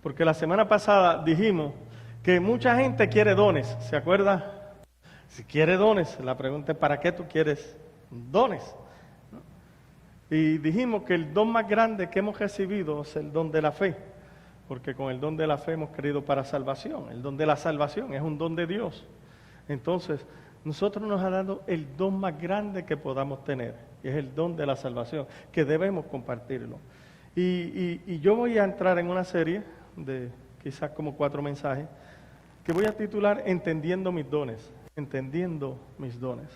Porque la semana pasada dijimos que mucha gente quiere dones, ¿se acuerda? Si quiere dones, la pregunta es ¿para qué tú quieres dones? Y dijimos que el don más grande que hemos recibido es el don de la fe, porque con el don de la fe hemos creído para salvación. El don de la salvación es un don de Dios. Entonces, nosotros nos ha dado el don más grande que podamos tener, y es el don de la salvación, que debemos compartirlo. Y yo voy a entrar en una serie de quizás como 4 mensajes, que voy a titular Entendiendo mis dones, entendiendo mis dones.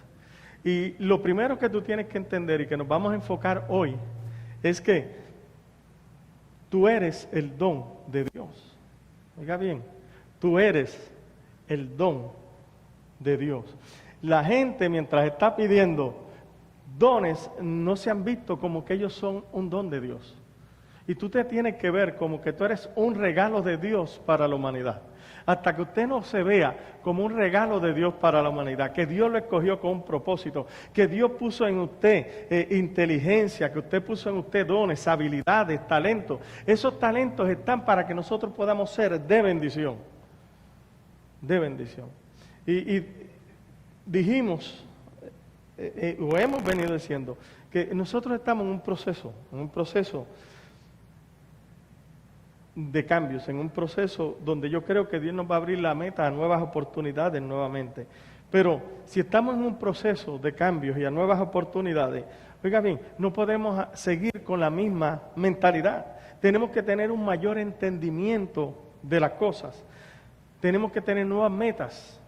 Y lo primero que tú tienes que entender y que nos vamos a enfocar hoy es que tú eres el don de Dios. Oiga bien, tú eres el don de Dios. La gente mientras está pidiendo dones no se han visto como que ellos son un don de Dios. Y tú te tienes que ver como que tú eres un regalo de Dios para la humanidad. Hasta que usted no se vea como un regalo de Dios para la humanidad, que Dios lo escogió con un propósito, que Dios puso en usted inteligencia, que usted puso en usted dones, habilidades, talentos. Esos talentos están para que nosotros podamos ser de bendición. De bendición. Y dijimos, o hemos venido diciendo, que nosotros estamos en un proceso de cambios, en un proceso donde yo creo que Dios nos va a abrir la meta a nuevas oportunidades nuevamente. Pero si estamos en un proceso de cambios y a nuevas oportunidades, oiga bien, no podemos seguir con la misma mentalidad. Tenemos que tener un mayor entendimiento de las cosas. Tenemos que tener nuevas metas,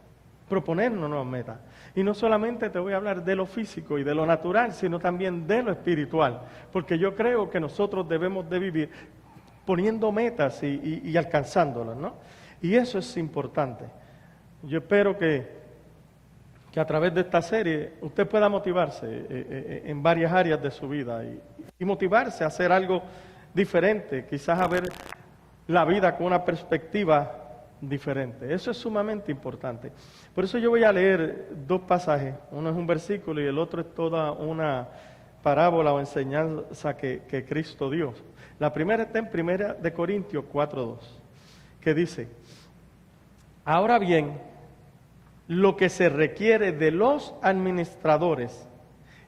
proponernos nuevas metas. Y no solamente te voy a hablar de lo físico y de lo natural, sino también de lo espiritual. Porque yo creo que nosotros debemos de vivir poniendo metas y alcanzándolas, ¿no? Y eso es importante. Yo espero que a través de esta serie usted pueda motivarse en varias áreas de su vida y motivarse a hacer algo diferente, quizás a ver la vida con una perspectiva diferente. Eso es sumamente importante. Por eso yo voy a leer 2 pasajes. Uno es un versículo y el otro es toda una parábola o enseñanza que Cristo dio. La primera está en 1 Corintios 4:2, que dice: ahora bien, lo que se requiere de los administradores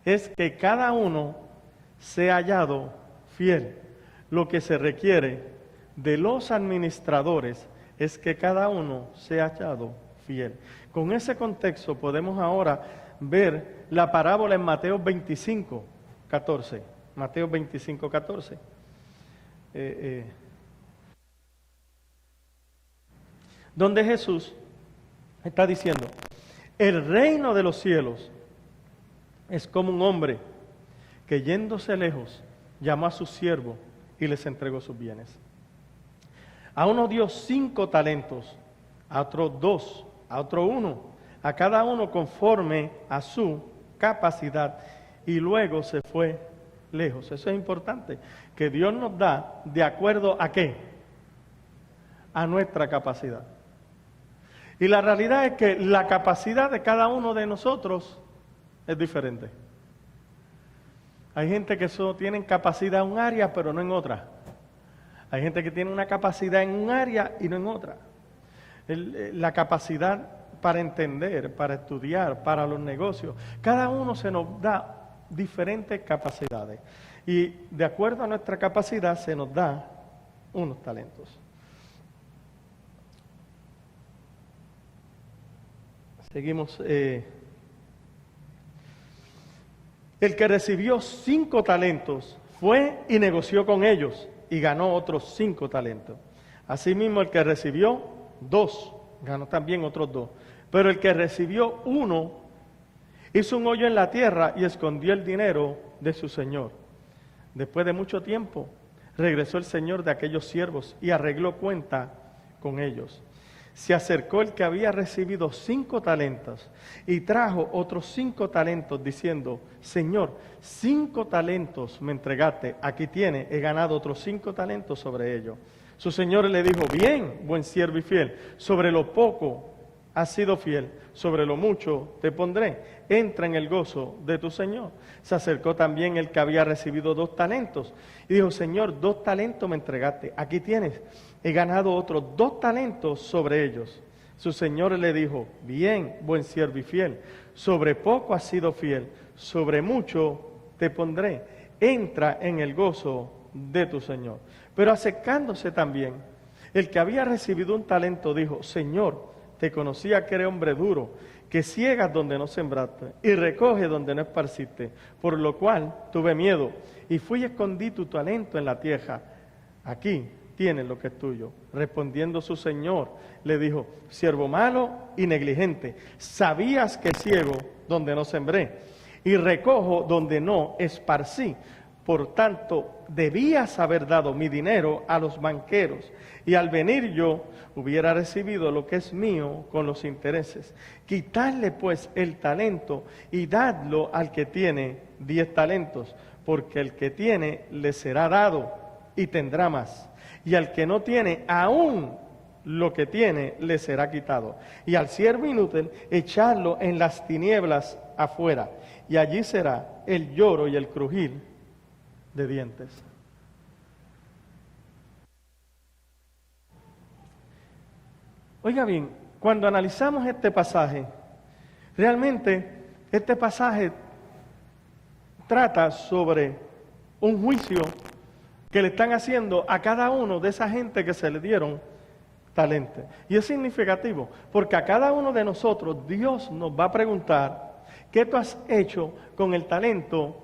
es que cada uno sea hallado fiel. Lo que se requiere de los administradores es que cada uno sea hallado fiel. Con ese contexto podemos ahora ver la parábola en Mateo 25:14. Mateo 25:14. Donde Jesús está diciendo: el reino de los cielos es como un hombre que yéndose lejos llamó a sus siervos y les entregó sus bienes. A uno dio 5 talentos, a otro 2, a otro 1, a cada uno conforme a su capacidad, y luego se fue lejos. Eso es importante, que Dios nos da de acuerdo a ¿qué? A nuestra capacidad. Y la realidad es que la capacidad de cada uno de nosotros es diferente. Hay gente que solo tiene capacidad en un área, pero no en otra. Hay gente que tiene una capacidad en un área y no en otra. La capacidad para entender, para estudiar, para los negocios. Cada uno se nos da diferentes capacidades. Y de acuerdo a nuestra capacidad se nos da unos talentos. Seguimos. El que recibió 5 talentos fue y negoció con ellos y ganó otros 5 talentos. Asimismo, el que recibió 2, ganó también otros 2. Pero el que recibió 1, hizo un hoyo en la tierra y escondió el dinero de su señor. Después de mucho tiempo, regresó el señor de aquellos siervos y arregló cuenta con ellos. Se acercó el que había recibido 5 talentos y trajo otros 5 talentos diciendo: Señor, 5 talentos me entregaste, aquí tiene, he ganado otros 5 talentos sobre ellos. Su señor le dijo: bien, buen siervo y fiel, sobre lo poco has sido fiel, sobre lo mucho te pondré. Entra en el gozo de tu Señor. Se acercó también el que había recibido 2 talentos y dijo, Señor, 2 talentos me entregaste. Aquí tienes, he ganado otros 2 talentos sobre ellos. Su Señor le dijo, bien, buen siervo y fiel, sobre poco has sido fiel, sobre mucho te pondré. Entra en el gozo de tu Señor. Pero acercándose también, el que había recibido 1 talento dijo, Señor, te conocía que eres hombre duro, que ciegas donde no sembraste y recoge donde no esparciste, por lo cual tuve miedo y fui y escondí tu talento en la tierra. Aquí tienes lo que es tuyo. Respondiendo su Señor, le dijo, siervo malo y negligente, sabías que ciego donde no sembré y recojo donde no esparcí. Por tanto, debías haber dado mi dinero a los banqueros, y al venir yo hubiera recibido lo que es mío con los intereses. Quitadle pues el talento y dadlo al que tiene 10 talentos, porque el que tiene le será dado y tendrá más. Y al que no tiene, aún lo que tiene le será quitado. Y al siervo inútil, echarlo en las tinieblas afuera, y allí será el lloro y el crujir de dientes. Oiga bien, cuando analizamos este pasaje, realmente este pasaje trata sobre un juicio que le están haciendo a cada uno de esa gente que se le dieron talentos. Y es significativo, porque a cada uno de nosotros Dios nos va a preguntar, ¿qué tú has hecho con el talento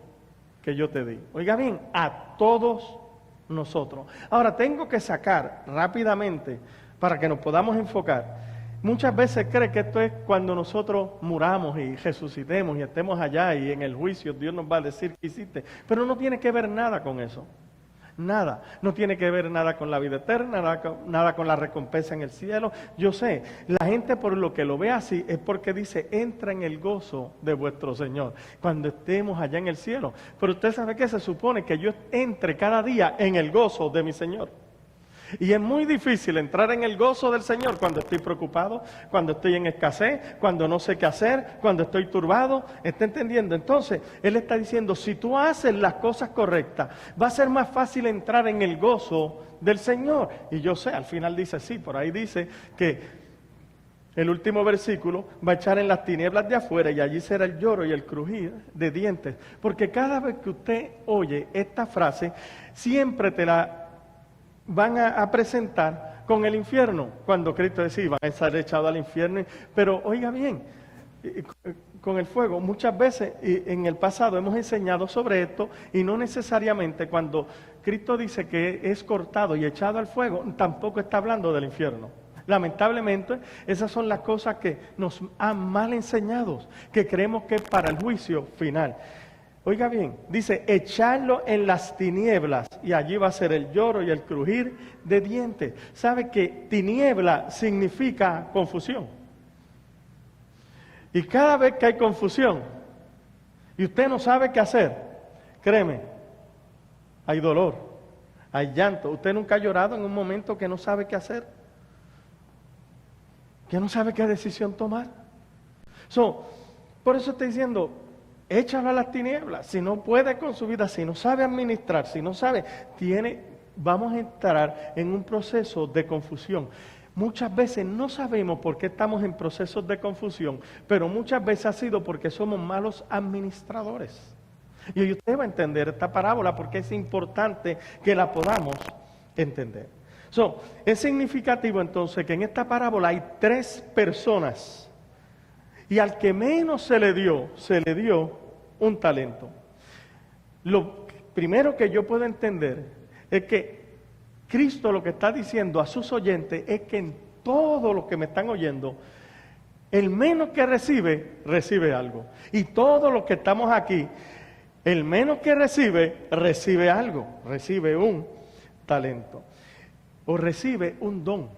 que yo te di? Oiga bien, a todos nosotros. Ahora, tengo que sacar rápidamente, para que nos podamos enfocar. Muchas veces cree que esto es cuando nosotros muramos y resucitemos y estemos allá y en el juicio Dios nos va a decir qué hiciste. Pero no tiene que ver nada con eso. Nada. No tiene que ver nada con la vida eterna, nada con la recompensa en el cielo. Yo sé, la gente por lo que lo ve así es porque dice, entra en el gozo de vuestro Señor cuando estemos allá en el cielo. Pero usted sabe que se supone que yo entre cada día en el gozo de mi Señor. Y es muy difícil entrar en el gozo del Señor cuando estoy preocupado, cuando estoy en escasez, cuando no sé qué hacer, cuando estoy turbado. ¿Está entendiendo? Entonces, Él está diciendo, si tú haces las cosas correctas, va a ser más fácil entrar en el gozo del Señor. Y yo sé, al final dice, sí, por ahí dice que el último versículo va a echar en las tinieblas de afuera y allí será el lloro y el crujir de dientes. Porque cada vez que usted oye esta frase, siempre te la van a presentar con el infierno, cuando Cristo decía, van a estar echados al infierno. Pero oiga bien, con el fuego, muchas veces en el pasado hemos enseñado sobre esto, y no necesariamente cuando Cristo dice que es cortado y echado al fuego, tampoco está hablando del infierno. Lamentablemente, esas son las cosas que nos han mal enseñado, que creemos que es para el juicio final. Oiga bien, dice, echarlo en las tinieblas, y allí va a ser el lloro y el crujir de dientes. ¿Sabe que tiniebla significa confusión? Y cada vez que hay confusión, y usted no sabe qué hacer, créeme, hay dolor, hay llanto. ¿Usted nunca ha llorado en un momento que no sabe qué hacer? ¿Que no sabe qué decisión tomar? Por eso estoy diciendo, échalo a las tinieblas. Si no puede con su vida, si no sabe administrar, si no sabe, vamos a entrar en un proceso de confusión. Muchas veces no sabemos por qué estamos en procesos de confusión, pero muchas veces ha sido porque somos malos administradores. Y hoy usted va a entender esta parábola porque es importante que la podamos entender. Es significativo entonces que en esta parábola hay 3 personas. Y al que menos se le dio un talento. Lo primero que yo puedo entender es que Cristo lo que está diciendo a sus oyentes es que en todo lo que me están oyendo, el menos que recibe algo. Y todos los que estamos aquí, el menos que recibe algo, recibe un talento. O recibe un don.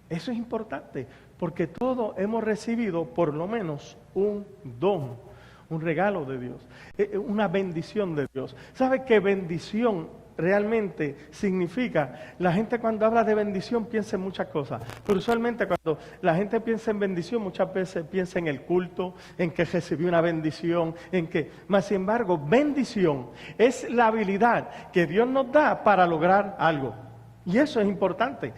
Eso es importante. Porque todos hemos recibido por lo menos un don, un regalo de Dios, una bendición de Dios. ¿Sabe qué bendición realmente significa, la gente cuando habla de bendición piensa en muchas cosas, pero usualmente cuando la gente piensa en bendición muchas veces piensa en el culto, en que recibió una bendición, mas sin embargo, bendición es la habilidad que Dios nos da para lograr algo. Y eso es importante.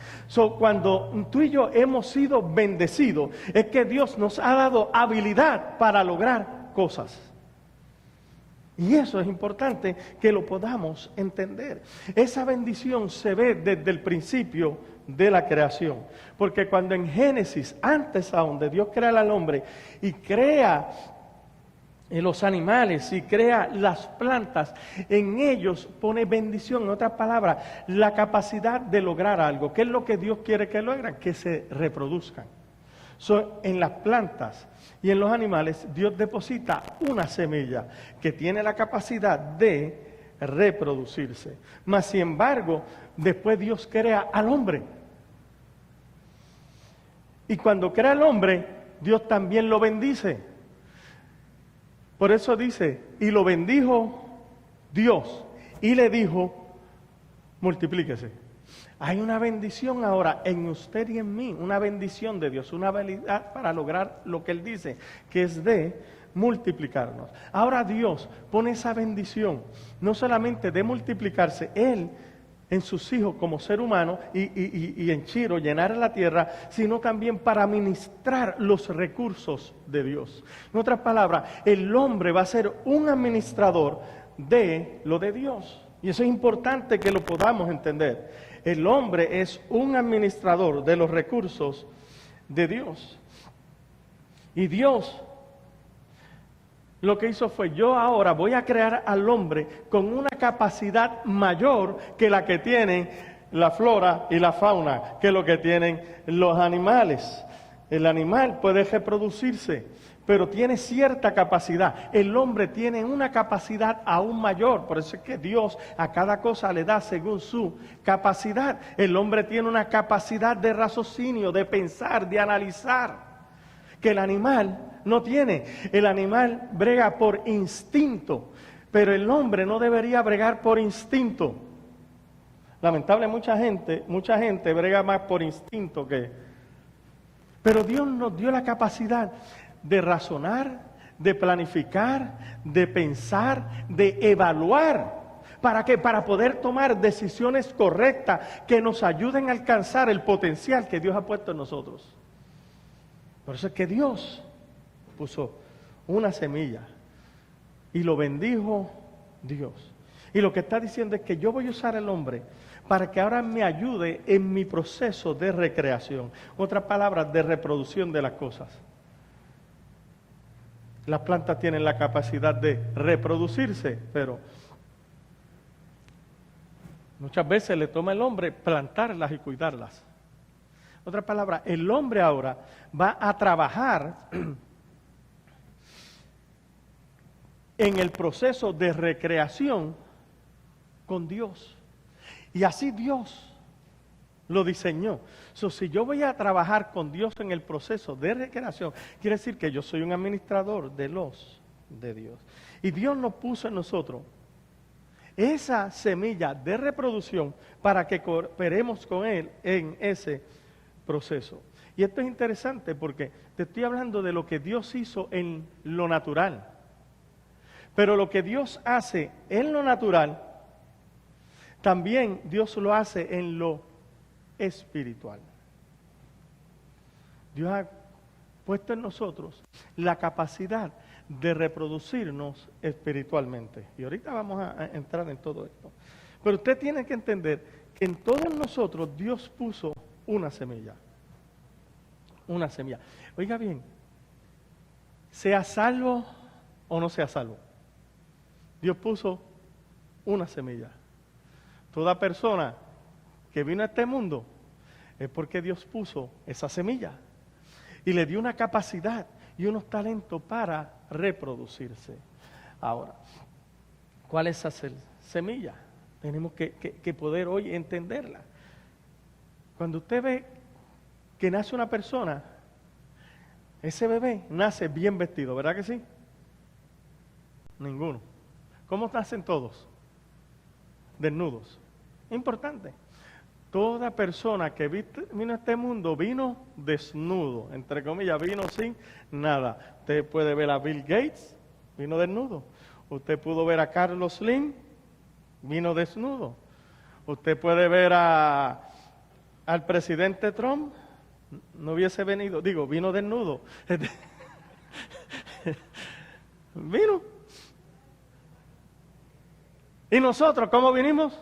Cuando tú y yo hemos sido bendecidos, es que Dios nos ha dado habilidad para lograr cosas. Y eso es importante que lo podamos entender. Esa bendición se ve desde el principio de la creación. Porque cuando en Génesis, antes aún de Dios crea al hombre y crea los animales y crea las plantas, en ellos pone bendición, en otras palabras, la capacidad de lograr algo. ¿Qué es lo que Dios quiere que logren? Que se reproduzcan. En las plantas y en los animales, Dios deposita una semilla que tiene la capacidad de reproducirse. Mas, sin embargo, después Dios crea al hombre. Y cuando crea al hombre, Dios también lo bendice. Por eso dice, y lo bendijo Dios, y le dijo, multiplíquese. Hay una bendición ahora en usted y en mí, una bendición de Dios, una habilidad para lograr lo que Él dice, que es de multiplicarnos. Ahora Dios pone esa bendición, no solamente de multiplicarse, Él en sus hijos como ser humano y en Chiro llenar la tierra, sino también para administrar los recursos de Dios. En otras palabras, el hombre va a ser un administrador de lo de Dios. Y eso es importante que lo podamos entender. El hombre es un administrador de los recursos de Dios. Y Dios lo que hizo fue, yo ahora voy a crear al hombre con una capacidad mayor que la que tienen la flora y la fauna, que lo que tienen los animales. El animal puede reproducirse, pero tiene cierta capacidad. El hombre tiene una capacidad aún mayor, por eso es que Dios a cada cosa le da según su capacidad. El hombre tiene una capacidad de raciocinio, de pensar, de analizar, que el animal no tiene. El animal brega por instinto, pero el hombre no debería bregar por instinto. Lamentablemente, mucha gente brega más por instinto que... Pero Dios nos dio la capacidad de razonar, de planificar, de pensar, de evaluar. ¿Para qué? Para poder tomar decisiones correctas que nos ayuden a alcanzar el potencial que Dios ha puesto en nosotros. Por eso es que Dios puso una semilla y lo bendijo Dios. Y lo que está diciendo es que yo voy a usar al hombre para que ahora me ayude en mi proceso de recreación. Otras palabras, de reproducción de las cosas. Las plantas tienen la capacidad de reproducirse, pero muchas veces le toma al hombre plantarlas y cuidarlas. Otra palabra, el hombre ahora va a trabajar en el proceso de recreación con Dios. Y así Dios lo diseñó. Si yo voy a trabajar con Dios en el proceso de recreación, quiere decir que yo soy un administrador de los de Dios. Y Dios nos puso en nosotros esa semilla de reproducción para que cooperemos con Él en ese proceso. Y esto es interesante porque te estoy hablando de lo que Dios hizo en lo natural. Pero lo que Dios hace en lo natural, también Dios lo hace en lo espiritual. Dios ha puesto en nosotros la capacidad de reproducirnos espiritualmente. Y ahorita vamos a entrar en todo esto. Pero usted tiene que entender que en todos nosotros Dios puso una semilla. Una semilla. Oiga bien, sea salvo o no sea salvo, Dios puso una semilla. Toda persona que vino a este mundo es porque Dios puso esa semilla y le dio una capacidad y unos talentos para reproducirse. Ahora, ¿cuál es esa semilla? Tenemos que poder hoy entenderla. Cuando usted ve que nace una persona, ese bebé nace bien vestido, ¿verdad que sí? Ninguno. ¿Cómo nacen todos? desnudos. Importante. Toda persona que vino a este mundo vino desnudo, entre comillas, vino sin nada. Usted puede ver a Bill Gates, vino desnudo. Usted pudo ver a Carlos Slim, vino desnudo. Usted puede ver al presidente Trump, no hubiese venido, vino desnudo. Vino. ¿Y nosotros cómo vinimos?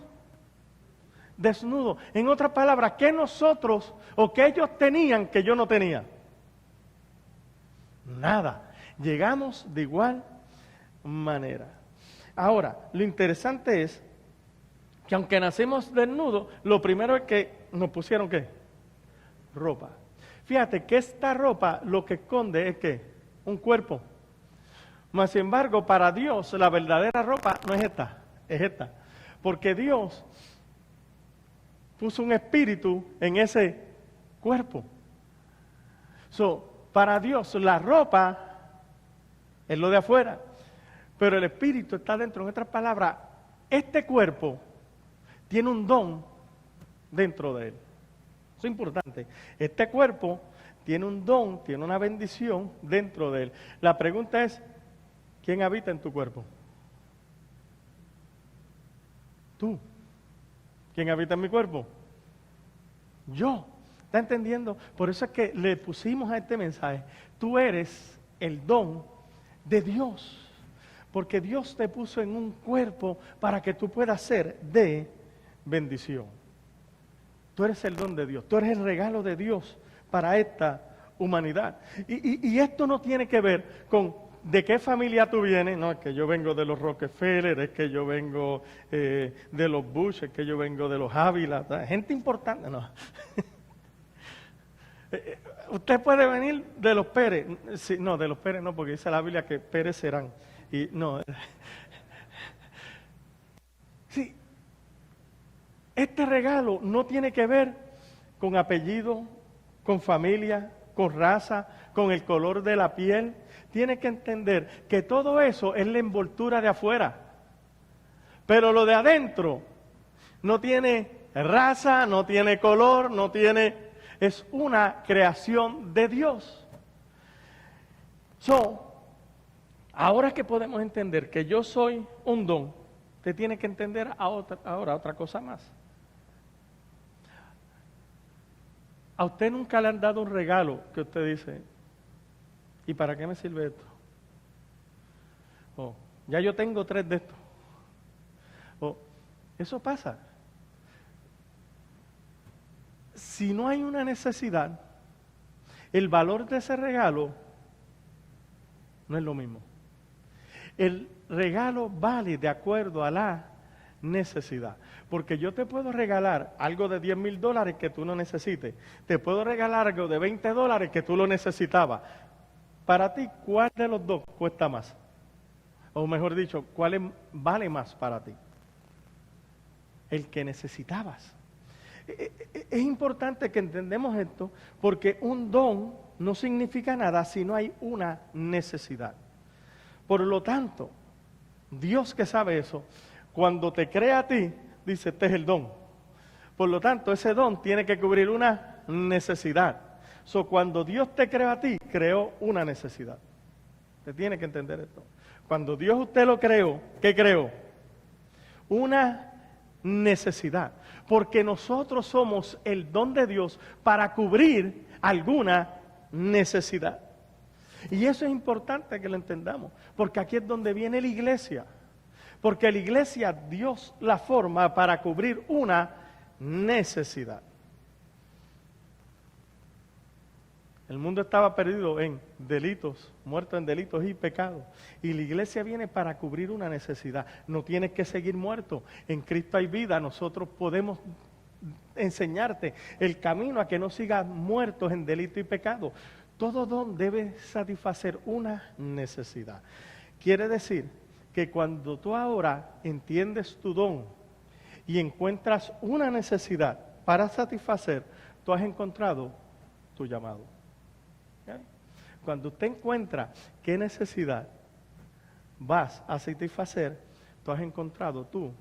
Desnudo. En otras palabras, ¿qué nosotros o qué ellos tenían que yo no tenía? Nada. Llegamos de igual manera. Ahora, lo interesante es que aunque nacimos desnudos, lo primero es que nos pusieron ¿qué? Ropa. Fíjate que esta ropa lo que esconde es ¿qué? Un cuerpo. Mas sin embargo, para Dios la verdadera ropa no es esta, es esta. Porque Dios puso un espíritu en ese cuerpo. Para Dios la ropa es lo de afuera, pero el espíritu está dentro. En otras palabras, este cuerpo tiene un don dentro de él. Eso es importante. Este cuerpo tiene un don, tiene una bendición dentro de él. La pregunta es, ¿quién habita en tu cuerpo? Tú. ¿Quién habita en mi cuerpo? Yo. ¿Está entendiendo? Por eso es que le pusimos a este mensaje, tú eres el don de Dios. Porque Dios te puso en un cuerpo para que tú puedas ser de bendición. Tú eres el don de Dios, tú eres el regalo de Dios para esta humanidad. Y esto no tiene que ver con de qué familia tú vienes. No, es que yo vengo de los Rockefeller, es que yo vengo de los Bush, es que yo vengo de los Ávila, gente importante, no. Usted puede venir de los Pérez. Sí, no, de los Pérez no, porque dice la Biblia que Pérez serán. Y no. Sí, este regalo no tiene que ver con apellido, con familia, con raza, con el color de la piel. Tiene que entender que todo eso es la envoltura de afuera. Pero lo de adentro no tiene raza, no tiene color, no tiene... Es una creación de Dios. Ahora que podemos entender que yo soy un don, te tiene que entender ahora otra cosa más. A usted nunca le han dado un regalo que usted dice, ¿y para qué me sirve esto? Ya yo tengo 3 de estos. Eso pasa. Si no hay una necesidad, el valor de ese regalo no es lo mismo. El regalo vale de acuerdo a la necesidad. Porque yo te puedo regalar algo de $10,000 que tú no necesites. Te puedo regalar algo de $20 que tú lo necesitabas. Para ti, ¿cuál de los dos cuesta más? O mejor dicho, ¿cuál vale más para ti? El que necesitabas. Es importante que entendamos esto, porque un don no significa nada si no hay una necesidad. Por lo tanto, Dios que sabe eso, cuando te crea a ti, dice, este es el don. Por lo tanto, ese don tiene que cubrir una necesidad. Cuando Dios te creó a ti, creó una necesidad. Usted tiene que entender esto. Cuando Dios usted lo creó, ¿qué creó? Una necesidad. Porque nosotros somos el don de Dios para cubrir alguna necesidad. Y eso es importante que lo entendamos, porque aquí es donde viene la iglesia. Porque la iglesia Dios la forma para cubrir una necesidad. El mundo estaba perdido en delitos, muerto en delitos y pecados. Y la iglesia viene para cubrir una necesidad. No tienes que seguir muerto. En Cristo hay vida. Nosotros podemos enseñarte el camino a que no sigas muertos en delito y pecado. Todo don debe satisfacer una necesidad. Quiere decir que cuando tú ahora entiendes tu don y encuentras una necesidad para satisfacer, tú has encontrado tu llamado. ¿Okay? Cuando usted encuentra qué necesidad vas a satisfacer, tú has encontrado tu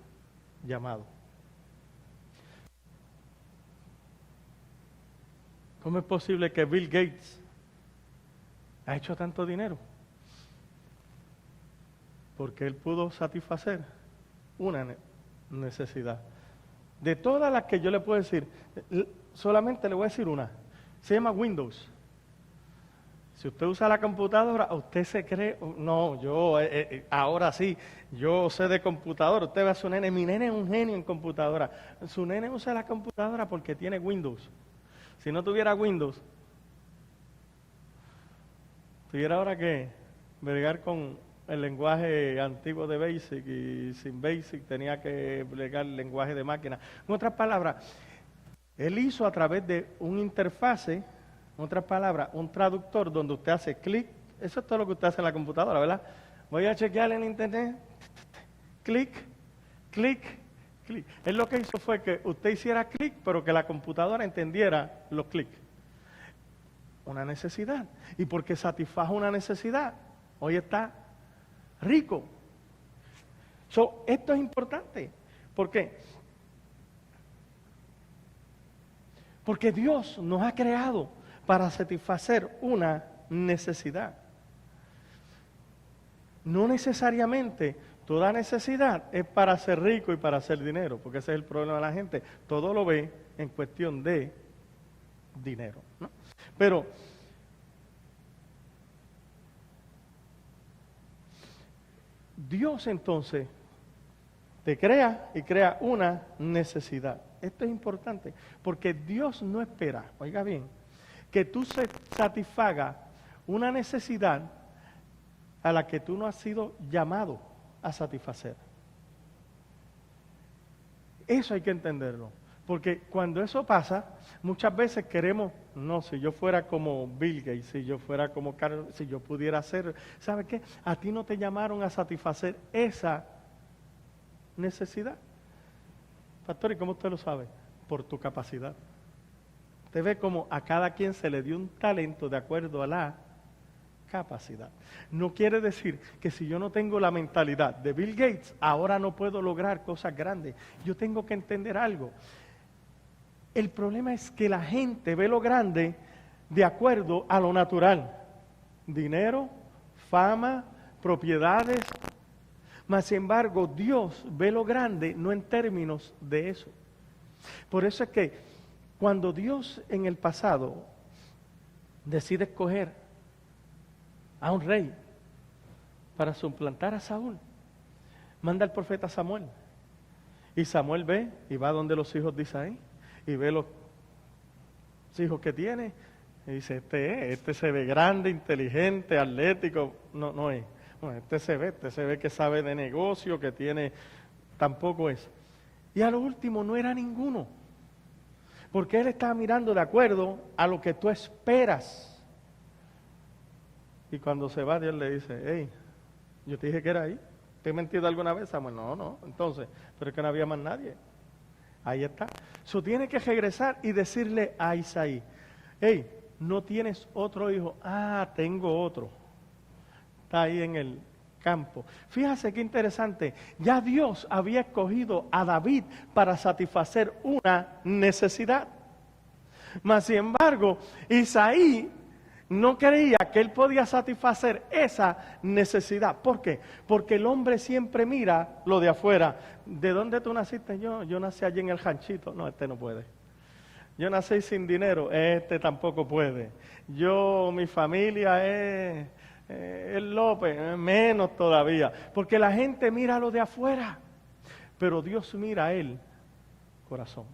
llamado. ¿Cómo es posible que Bill Gates ha hecho tanto dinero? Porque él pudo satisfacer una necesidad. De todas las que yo le puedo decir, solamente le voy a decir una. Se llama Windows. Si usted usa la computadora, usted se cree, no, yo ahora sí, yo sé de computadora. Usted ve a su nene, mi nene es un genio en computadora. Su nene usa la computadora porque tiene Windows. Si no tuviera Windows, tuviera ahora que bregar con el lenguaje antiguo de Basic, y sin Basic tenía que bregar el lenguaje de máquina. En otras palabras, él hizo a través de un interfase, en otras palabras, un traductor donde usted hace clic. Eso es todo lo que usted hace en la computadora, ¿verdad? Voy a chequear en internet, clic, clic, clic. Él lo que hizo fue que usted hiciera clic, pero que la computadora entendiera los clics. Una necesidad. Y porque satisfajo una necesidad, hoy está rico. Esto es importante. ¿Por qué? Porque Dios nos ha creado para satisfacer una necesidad. No necesariamente toda necesidad es para ser rico y para hacer dinero, porque ese es el problema de la gente. Todo lo ve en cuestión de dinero, ¿no? Pero Dios entonces te crea y crea una necesidad. Esto es importante, porque Dios no espera, oiga bien, que tú satisfaga una necesidad a la que tú no has sido llamado a satisfacer. Eso hay que entenderlo, porque cuando eso pasa, muchas veces queremos, no, si yo fuera como Bill Gates, si yo fuera como Carlos, si yo pudiera hacer, ¿sabe qué? A ti no te llamaron a satisfacer esa necesidad. Pastor, ¿y cómo usted lo sabe? Por tu capacidad. Usted ve como a cada quien se le dio un talento de acuerdo a la capacidad. No quiere decir que si yo no tengo la mentalidad de Bill Gates, ahora no puedo lograr cosas grandes. Yo tengo que entender algo. El problema es que la gente ve lo grande de acuerdo a lo natural. Dinero, fama, propiedades. Mas, sin embargo, Dios ve lo grande no en términos de eso. Por eso es que cuando Dios en el pasado decide escoger a un rey para suplantar a Saúl, manda al profeta Samuel. Y Samuel ve y va donde los hijos de Isaí y ve los hijos que tiene y dice, este se ve grande, inteligente, atlético. No es. Bueno, este se ve que sabe de negocio, que tiene, tampoco es. Y a lo último no era ninguno, porque él estaba mirando de acuerdo a lo que tú esperas. Y cuando se va, Dios le dice, hey, yo te dije que era ahí. ¿Te he mentido alguna vez, Samuel? No. Entonces, pero es que no había más nadie. Ahí está. So tiene que regresar y decirle a Isaí, hey, ¿no tienes otro hijo? Ah, tengo otro. Está ahí en el campo. Fíjate qué interesante. Ya Dios había escogido a David para satisfacer una necesidad. Mas, sin embargo, Isaí no creía que él podía satisfacer esa necesidad. ¿Por qué? Porque el hombre siempre mira lo de afuera. ¿De dónde tú naciste? Yo nací allí en el ranchito. No, este no puede. Yo nací sin dinero. Este tampoco puede. Mi familia es el López, menos todavía. Porque la gente mira lo de afuera. Pero Dios mira a él corazón.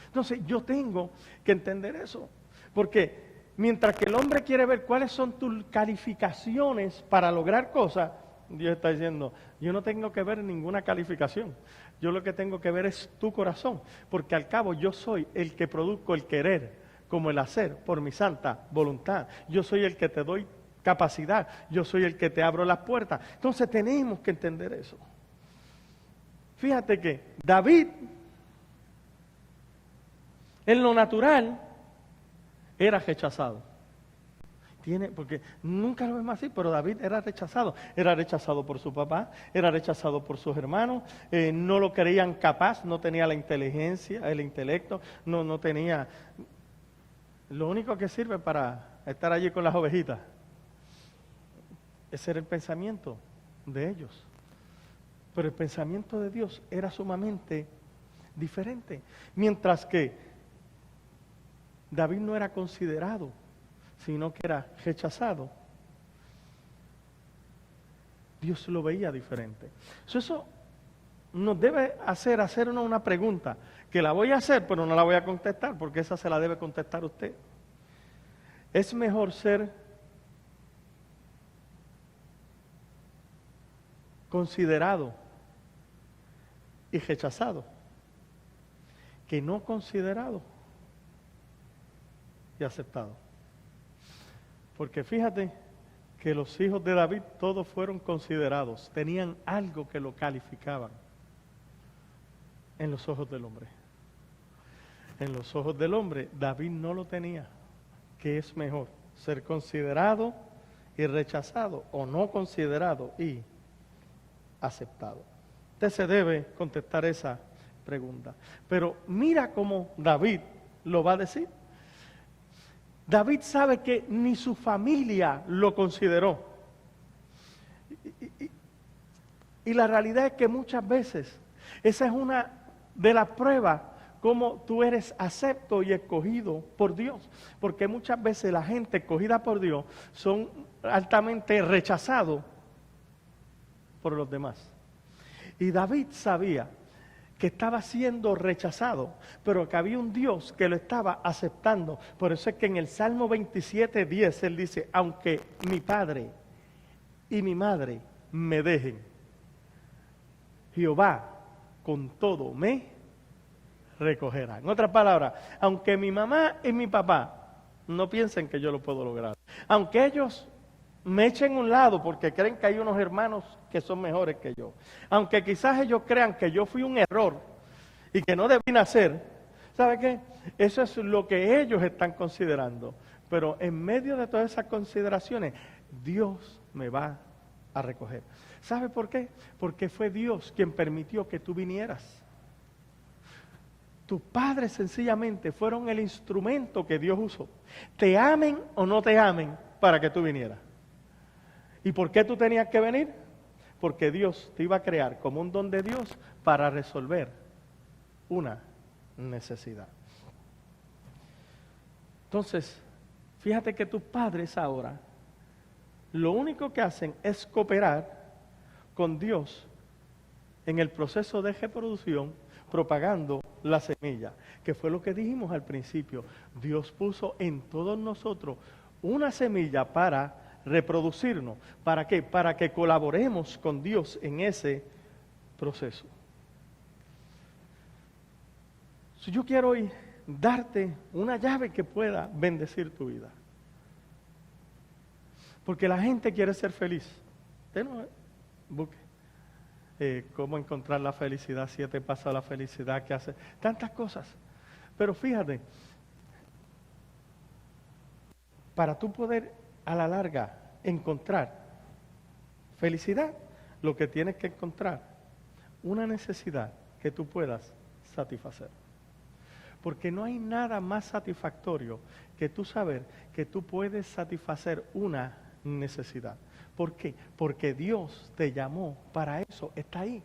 Entonces yo tengo que entender eso. Porque mientras que el hombre quiere ver cuáles son tus calificaciones para lograr cosas, Dios está diciendo, yo no tengo que ver ninguna calificación. Yo lo que tengo que ver es tu corazón. Porque al cabo yo soy el que produzco el querer como el hacer por mi santa voluntad. Yo soy el que te doy capacidad. Yo soy el que te abro las puertas. Entonces tenemos que entender eso. Fíjate que David, en lo natural, era rechazado. Porque nunca lo vemos así, pero David era rechazado. Era rechazado por su papá, era rechazado por sus hermanos, no lo creían capaz, no tenía la inteligencia, el intelecto, no tenía... Lo único que sirve para estar allí con las ovejitas, ese era el pensamiento de ellos. Pero el pensamiento de Dios era sumamente diferente. Mientras que David no era considerado, sino que era rechazado, Dios lo veía diferente. Eso nos debe hacernos una pregunta, que la voy a hacer, pero no la voy a contestar, porque esa se la debe contestar usted. ¿Es mejor ser considerado y rechazado que no considerado y aceptado? Porque fíjate que los hijos de David todos fueron considerados, tenían algo que lo calificaban en los ojos del hombre. En los ojos del hombre, David no lo tenía. ¿Qué es mejor? ¿Ser considerado y rechazado o no considerado y aceptado? Usted se debe contestar esa pregunta. Pero mira cómo David lo va a decir. David sabe que ni su familia lo consideró. Y la realidad es que muchas veces esa es una de las pruebas cómo tú eres acepto y escogido por Dios. Porque muchas veces la gente escogida por Dios son altamente rechazados por los demás. Y David sabía que estaba siendo rechazado, pero que había un Dios que lo estaba aceptando. Por eso es que en el Salmo 27:10 él dice, aunque mi padre y mi madre me dejen, Jehová con todo me recogerá. En otras palabras, aunque mi mamá y mi papá no piensen que yo lo puedo lograr, aunque ellos me echen a un lado porque creen que hay unos hermanos que son mejores que yo, aunque quizás ellos crean que yo fui un error y que no debí nacer, ¿sabe qué? Eso es lo que ellos están considerando. Pero en medio de todas esas consideraciones, Dios me va a recoger. ¿Sabe por qué? Porque fue Dios quien permitió que tú vinieras. Tus padres sencillamente fueron el instrumento que Dios usó. Te amen o no te amen para que tú vinieras. ¿Y por qué tú tenías que venir? Porque Dios te iba a crear como un don de Dios para resolver una necesidad. Entonces, fíjate que tus padres ahora lo único que hacen es cooperar con Dios en el proceso de reproducción, propagando la semilla, que fue lo que dijimos al principio. Dios puso en todos nosotros una semilla para reproducirnos. ¿Para qué? Para que colaboremos con Dios en ese proceso. Si yo quiero hoy darte una llave que pueda bendecir tu vida. Porque la gente quiere ser feliz. Usted no busque cómo encontrar la felicidad, 7 pasos a la felicidad, que hace tantas cosas. Pero fíjate, para tú poder a la larga encontrar felicidad, lo que tienes que encontrar, una necesidad que tú puedas satisfacer. Porque no hay nada más satisfactorio que tú saber que tú puedes satisfacer una necesidad. ¿Por qué? Porque Dios te llamó para eso, está ahí.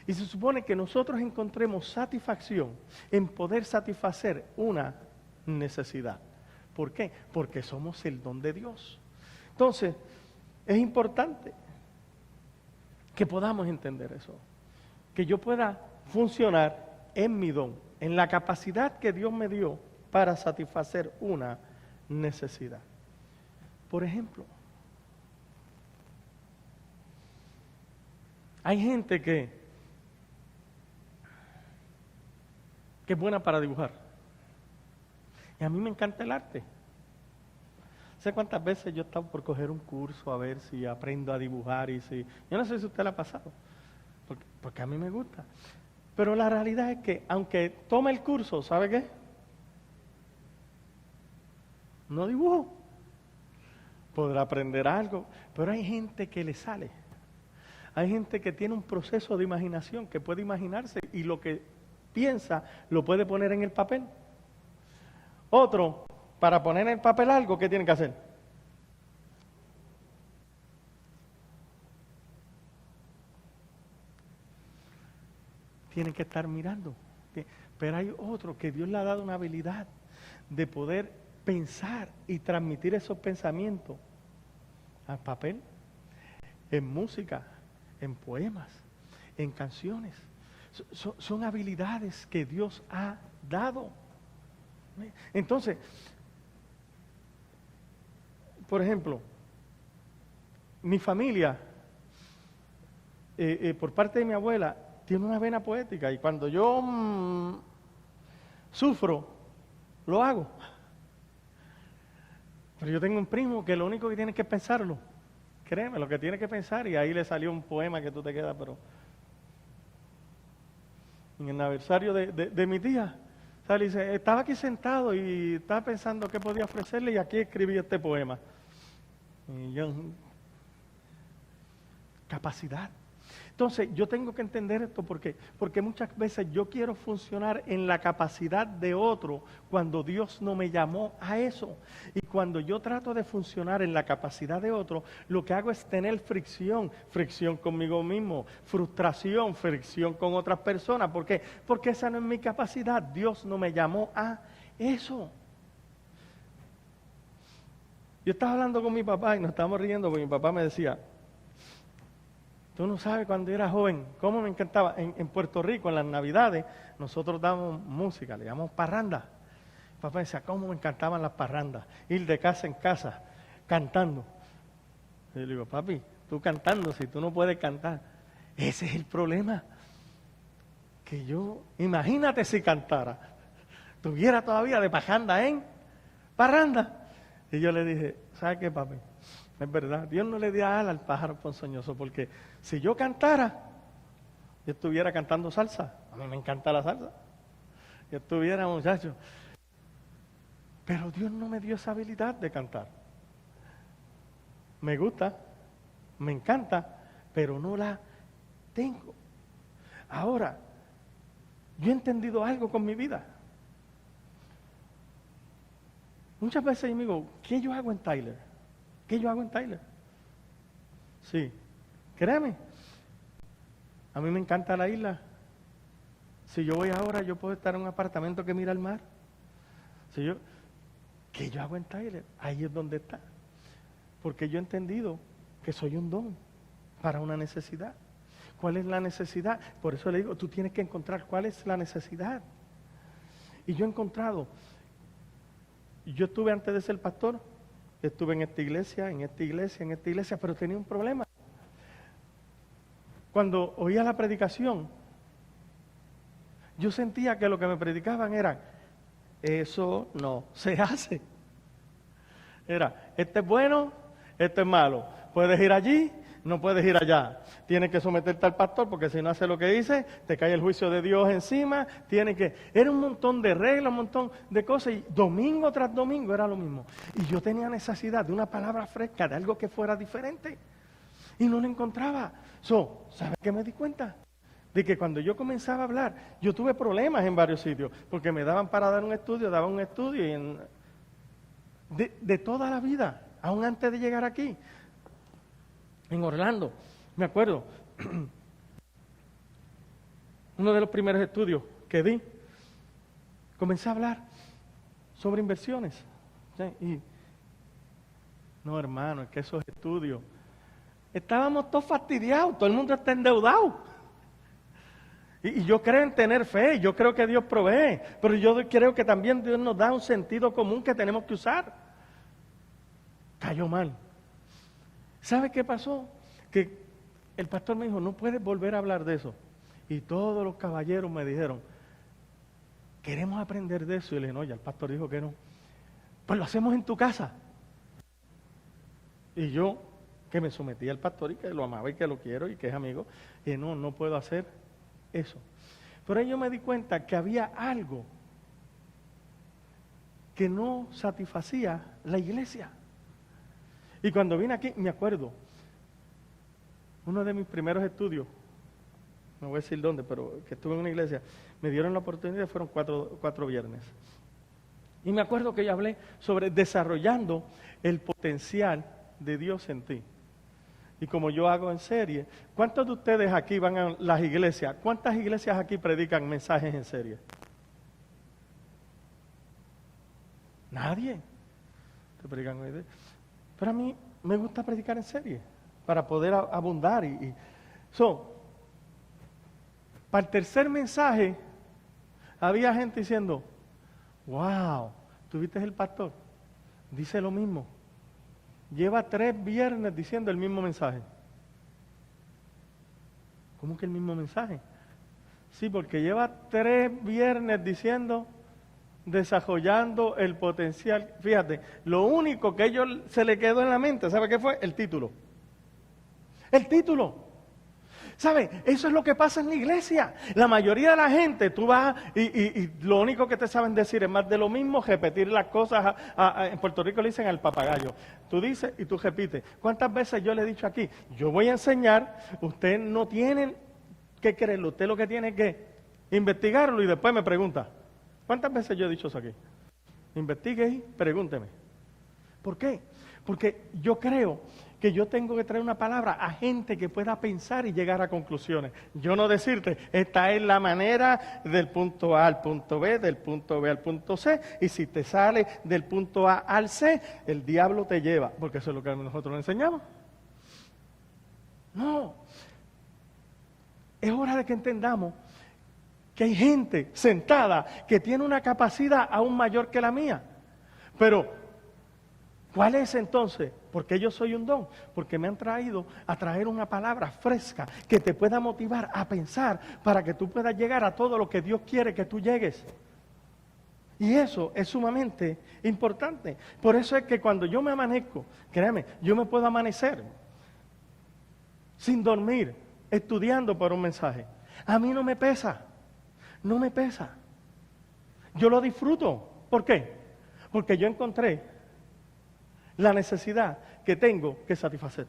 Y se supone que nosotros encontremos satisfacción en poder satisfacer una necesidad. ¿Por qué? Porque somos el don de Dios. Entonces, es importante que podamos entender eso. Que yo pueda funcionar en mi don, en la capacidad que Dios me dio para satisfacer una necesidad. Por ejemplo, hay gente que es buena para dibujar. Y a mí me encanta el arte. ¿Sé cuántas veces yo he estado por coger un curso a ver si aprendo a dibujar? Yo no sé si a usted le ha pasado, porque a mí me gusta. Pero la realidad es que, aunque tome el curso, ¿sabe qué? No dibujo. podrá aprender algo, pero hay gente que le sale. Hay gente que tiene un proceso de imaginación, que puede imaginarse y lo que piensa lo puede poner en el papel. Otro, para poner en el papel algo, ¿qué tiene que hacer? Tienen que estar mirando. Pero hay otro que Dios le ha dado una habilidad de poder pensar y transmitir esos pensamientos al papel, en música, en poemas, en canciones. Son habilidades que Dios ha dado. Entonces, por ejemplo, mi familia, por parte de mi abuela, tiene una vena poética y cuando yo sufro, lo hago. Pero yo tengo un primo que lo único que tiene que pensarlo. Créeme, lo que tiene que pensar, y ahí le salió un poema que tú te quedas, pero... En el aniversario de mi tía, sale y dice, estaba aquí sentado y estaba pensando qué podía ofrecerle y aquí escribí este poema. Y yo, capacidad. Entonces, yo tengo que entender esto porque muchas veces yo quiero funcionar en la capacidad de otro cuando Dios no me llamó a eso. Y cuando yo trato de funcionar en la capacidad de otro, lo que hago es tener fricción conmigo mismo, frustración, fricción con otras personas. ¿Por qué? Porque esa no es mi capacidad. Dios no me llamó a eso. Yo estaba hablando con mi papá y nos estábamos riendo porque mi papá me decía, tú no sabes cuando yo era joven, cómo me encantaba. En Puerto Rico, en las Navidades, nosotros damos música, le llamamos parranda. Papá decía, cómo me encantaban las parrandas, ir de casa en casa, cantando. Y yo le digo, papi, tú cantando, si tú no puedes cantar. Ese es el problema. Que yo, imagínate si cantara, tuviera todavía de parranda en parranda. Y yo le dije, ¿sabes qué, papi? Es verdad, Dios no le dio alas al pájaro ponzoñoso, porque si yo cantara, yo estuviera cantando salsa. A mí me encanta la salsa. Yo estuviera, muchacho. Pero Dios no me dio esa habilidad de cantar. Me gusta, me encanta, pero no la tengo. Ahora, yo he entendido algo con mi vida. Muchas veces yo me digo, ¿qué yo hago en Tyler? ¿Qué yo hago en Tyler? Sí, créame, a mí me encanta la isla. Si yo voy ahora, yo puedo estar en un apartamento que mira al mar. ¿Qué yo hago en Tyler? Ahí es donde está. Porque yo he entendido que soy un don para una necesidad. ¿Cuál es la necesidad? Por eso le digo, tú tienes que encontrar cuál es la necesidad. Y yo he encontrado, yo estuve antes de ser pastor, estuve en esta iglesia, en esta iglesia, en esta iglesia, pero tenía un problema. Cuando oía la predicación, yo sentía que lo que me predicaban era, eso no se hace. Era, este es bueno, este es malo. Puedes ir allí, no puedes ir allá. Tienes que someterte al pastor porque si no hace lo que dice, te cae el juicio de Dios encima. Era un montón de reglas, un montón de cosas y domingo tras domingo era lo mismo. Y yo tenía necesidad de una palabra fresca, de algo que fuera diferente. Y no lo encontraba. ¿Sabes qué me di cuenta? De que cuando yo comenzaba a hablar, yo tuve problemas en varios sitios, porque me daban para dar un estudio, daban un estudio y de toda la vida, aún antes de llegar aquí, en Orlando, me acuerdo, uno de los primeros estudios que di, comencé a hablar sobre inversiones. ¿Sí? Y, no, hermano, es que esos estudios, estábamos todos fastidiados, todo el mundo está endeudado. Y yo creo en tener fe, yo creo que Dios provee, pero yo creo que también Dios nos da un sentido común que tenemos que usar. Cayó mal. ¿Sabe qué pasó? Que el pastor me dijo, no puedes volver a hablar de eso. Y todos los caballeros me dijeron, queremos aprender de eso. Y le dije, no, ya el pastor dijo que no. Pues lo hacemos en tu casa. Y yo, que me sometí al pastor y que lo amaba y que lo quiero y que es amigo, y no puedo hacer eso. Pero ahí yo me di cuenta que había algo que no satisfacía la iglesia. Y cuando vine aquí, me acuerdo, uno de mis primeros estudios, no voy a decir dónde, pero que estuve en una iglesia, me dieron la oportunidad, fueron cuatro viernes. Y me acuerdo que yo hablé sobre desarrollando el potencial de Dios en ti. Y como yo hago en serie, ¿cuántos de ustedes aquí van a las iglesias? ¿Cuántas iglesias aquí predican mensajes en serie? Nadie. Te predican hoy día. Pero a mí me gusta predicar en serie, para poder abundar. Para el tercer mensaje, había gente diciendo, wow, ¿tú viste el pastor? Dice lo mismo. Lleva 3 viernes diciendo el mismo mensaje. ¿Cómo que el mismo mensaje? Sí, porque lleva 3 viernes diciendo, desarrollando el potencial. Fíjate, lo único que a ellos se le quedó en la mente, ¿sabe qué fue? El título. El título. ¿Sabe? Eso es lo que pasa en la iglesia. La mayoría de la gente, tú vas y lo único que te saben decir es más de lo mismo, repetir las cosas. En Puerto Rico le dicen al papagayo. Tú dices y tú repites. ¿Cuántas veces yo le he dicho aquí? Yo voy a enseñar, usted no tiene que creerlo, usted lo que tiene es que investigarlo y después me pregunta. ¿Cuántas veces yo he dicho eso aquí? Investigue y pregúnteme. ¿Por qué? Porque yo creo que yo tengo que traer una palabra a gente que pueda pensar y llegar a conclusiones. Yo no decirte, esta es la manera del punto A al punto B, del punto B al punto C, y si te sale del punto A al C, el diablo te lleva, porque eso es lo que nosotros le enseñamos. No. Es hora de que entendamos que hay gente sentada que tiene una capacidad aún mayor que la mía. Pero, ¿cuál es entonces? Porque yo soy un don, porque me han traído a traer una palabra fresca que te pueda motivar a pensar para que tú puedas llegar a todo lo que Dios quiere que tú llegues. Y eso es sumamente importante. Por eso es que cuando yo me amanezco, créeme, yo me puedo amanecer sin dormir, estudiando por un mensaje. A mí no me pesa, no me pesa. Yo lo disfruto. ¿Por qué? Porque yo encontré la necesidad que tengo que satisfacer.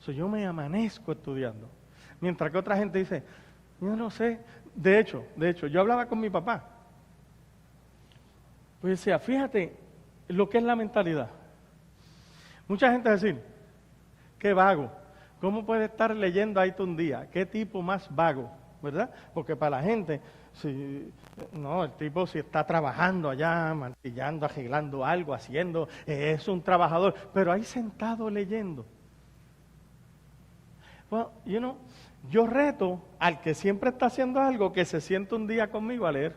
Yo me amanezco estudiando. Mientras que otra gente dice, yo no sé. De hecho, yo hablaba con mi papá. Pues decía, fíjate lo que es la mentalidad. Mucha gente decir, qué vago. ¿Cómo puede estar leyendo ahí todo un día? ¿Qué tipo más vago? ¿Verdad? Porque para la gente, el tipo si está trabajando allá, martillando, arreglando algo, haciendo, es un trabajador, pero ahí sentado leyendo. Bueno, yo reto al que siempre está haciendo algo que se siente un día conmigo a leer.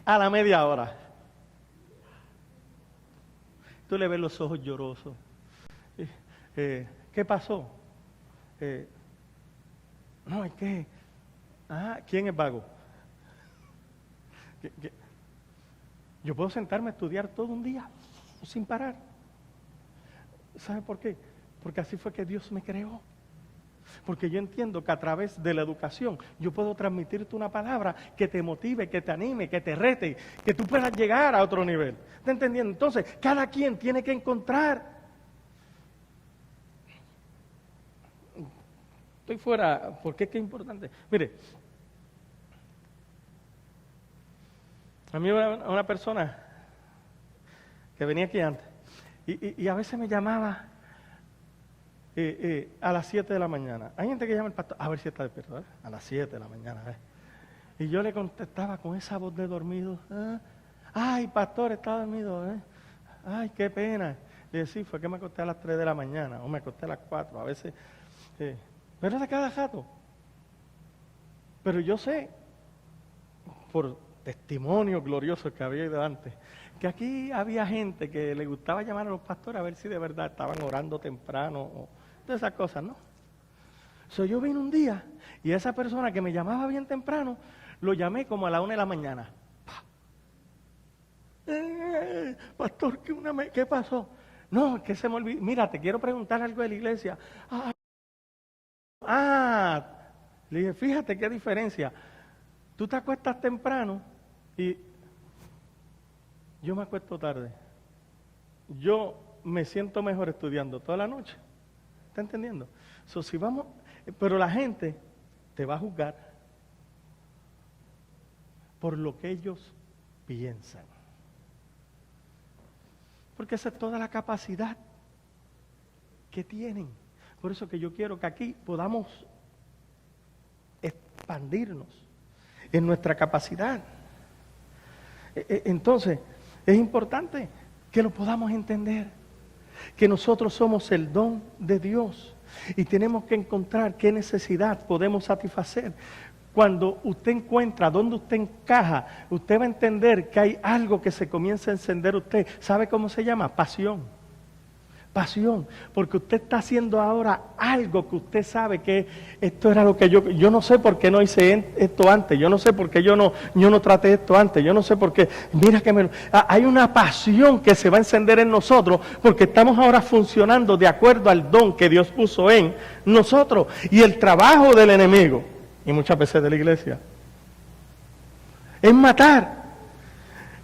A la media hora. Tú le ves los ojos llorosos. ¿Qué pasó? No, es que... ¿quién es vago? Yo puedo sentarme a estudiar todo un día sin parar. ¿Sabe por qué? Porque así fue que Dios me creó. Porque yo entiendo que a través de la educación yo puedo transmitirte una palabra que te motive, que te anime, que te rete, que tú puedas llegar a otro nivel. ¿Está entendiendo? Entonces, cada quien tiene que encontrar. Estoy fuera, porque es que es importante. Mire, a mí una persona que venía aquí antes y a veces me llamaba a las 7 de la mañana. Hay gente que llama al pastor, a ver si está despierto, ¿eh? A las 7 de la mañana. Y yo le contestaba con esa voz de dormido. Ay, pastor, está dormido. Ay, qué pena. Le decía, sí, fue que me acosté a las 3 de la mañana o me acosté a las 4. A veces... pero de cada rato. Pero yo sé, por testimonios gloriosos que había ido antes, que aquí había gente que le gustaba llamar a los pastores a ver si de verdad estaban orando temprano o todas esas cosas, ¿no? Yo vine un día y esa persona que me llamaba bien temprano, lo llamé como a la 1 de la mañana. Pastor, ¿qué pasó? No, es que se me olvidó. Mira, te quiero preguntar algo de la iglesia. Le dije, fíjate qué diferencia. Tú te acuestas temprano y Yo me acuesto tarde. Yo me siento mejor estudiando toda la noche. ¿Está entendiendo? Si vamos, pero la gente te va a juzgar por lo que ellos piensan. Porque esa es toda la capacidad que tienen. Por eso que yo quiero que aquí podamos expandirnos en nuestra capacidad. Entonces, es importante que lo podamos entender, que nosotros somos el don de Dios y tenemos que encontrar qué necesidad podemos satisfacer. Cuando usted encuentra dónde usted encaja, usted va a entender que hay algo que se comienza a encender usted. ¿Sabe cómo se llama? Pasión. Pasión, porque usted está haciendo ahora algo que usted sabe que esto era lo que yo no sé por qué no hice esto antes, yo no sé por qué yo no traté esto antes, yo no sé por qué, mira que hay una pasión que se va a encender en nosotros, porque estamos ahora funcionando de acuerdo al don que Dios puso en nosotros, y el trabajo del enemigo, y muchas veces de la iglesia, es matar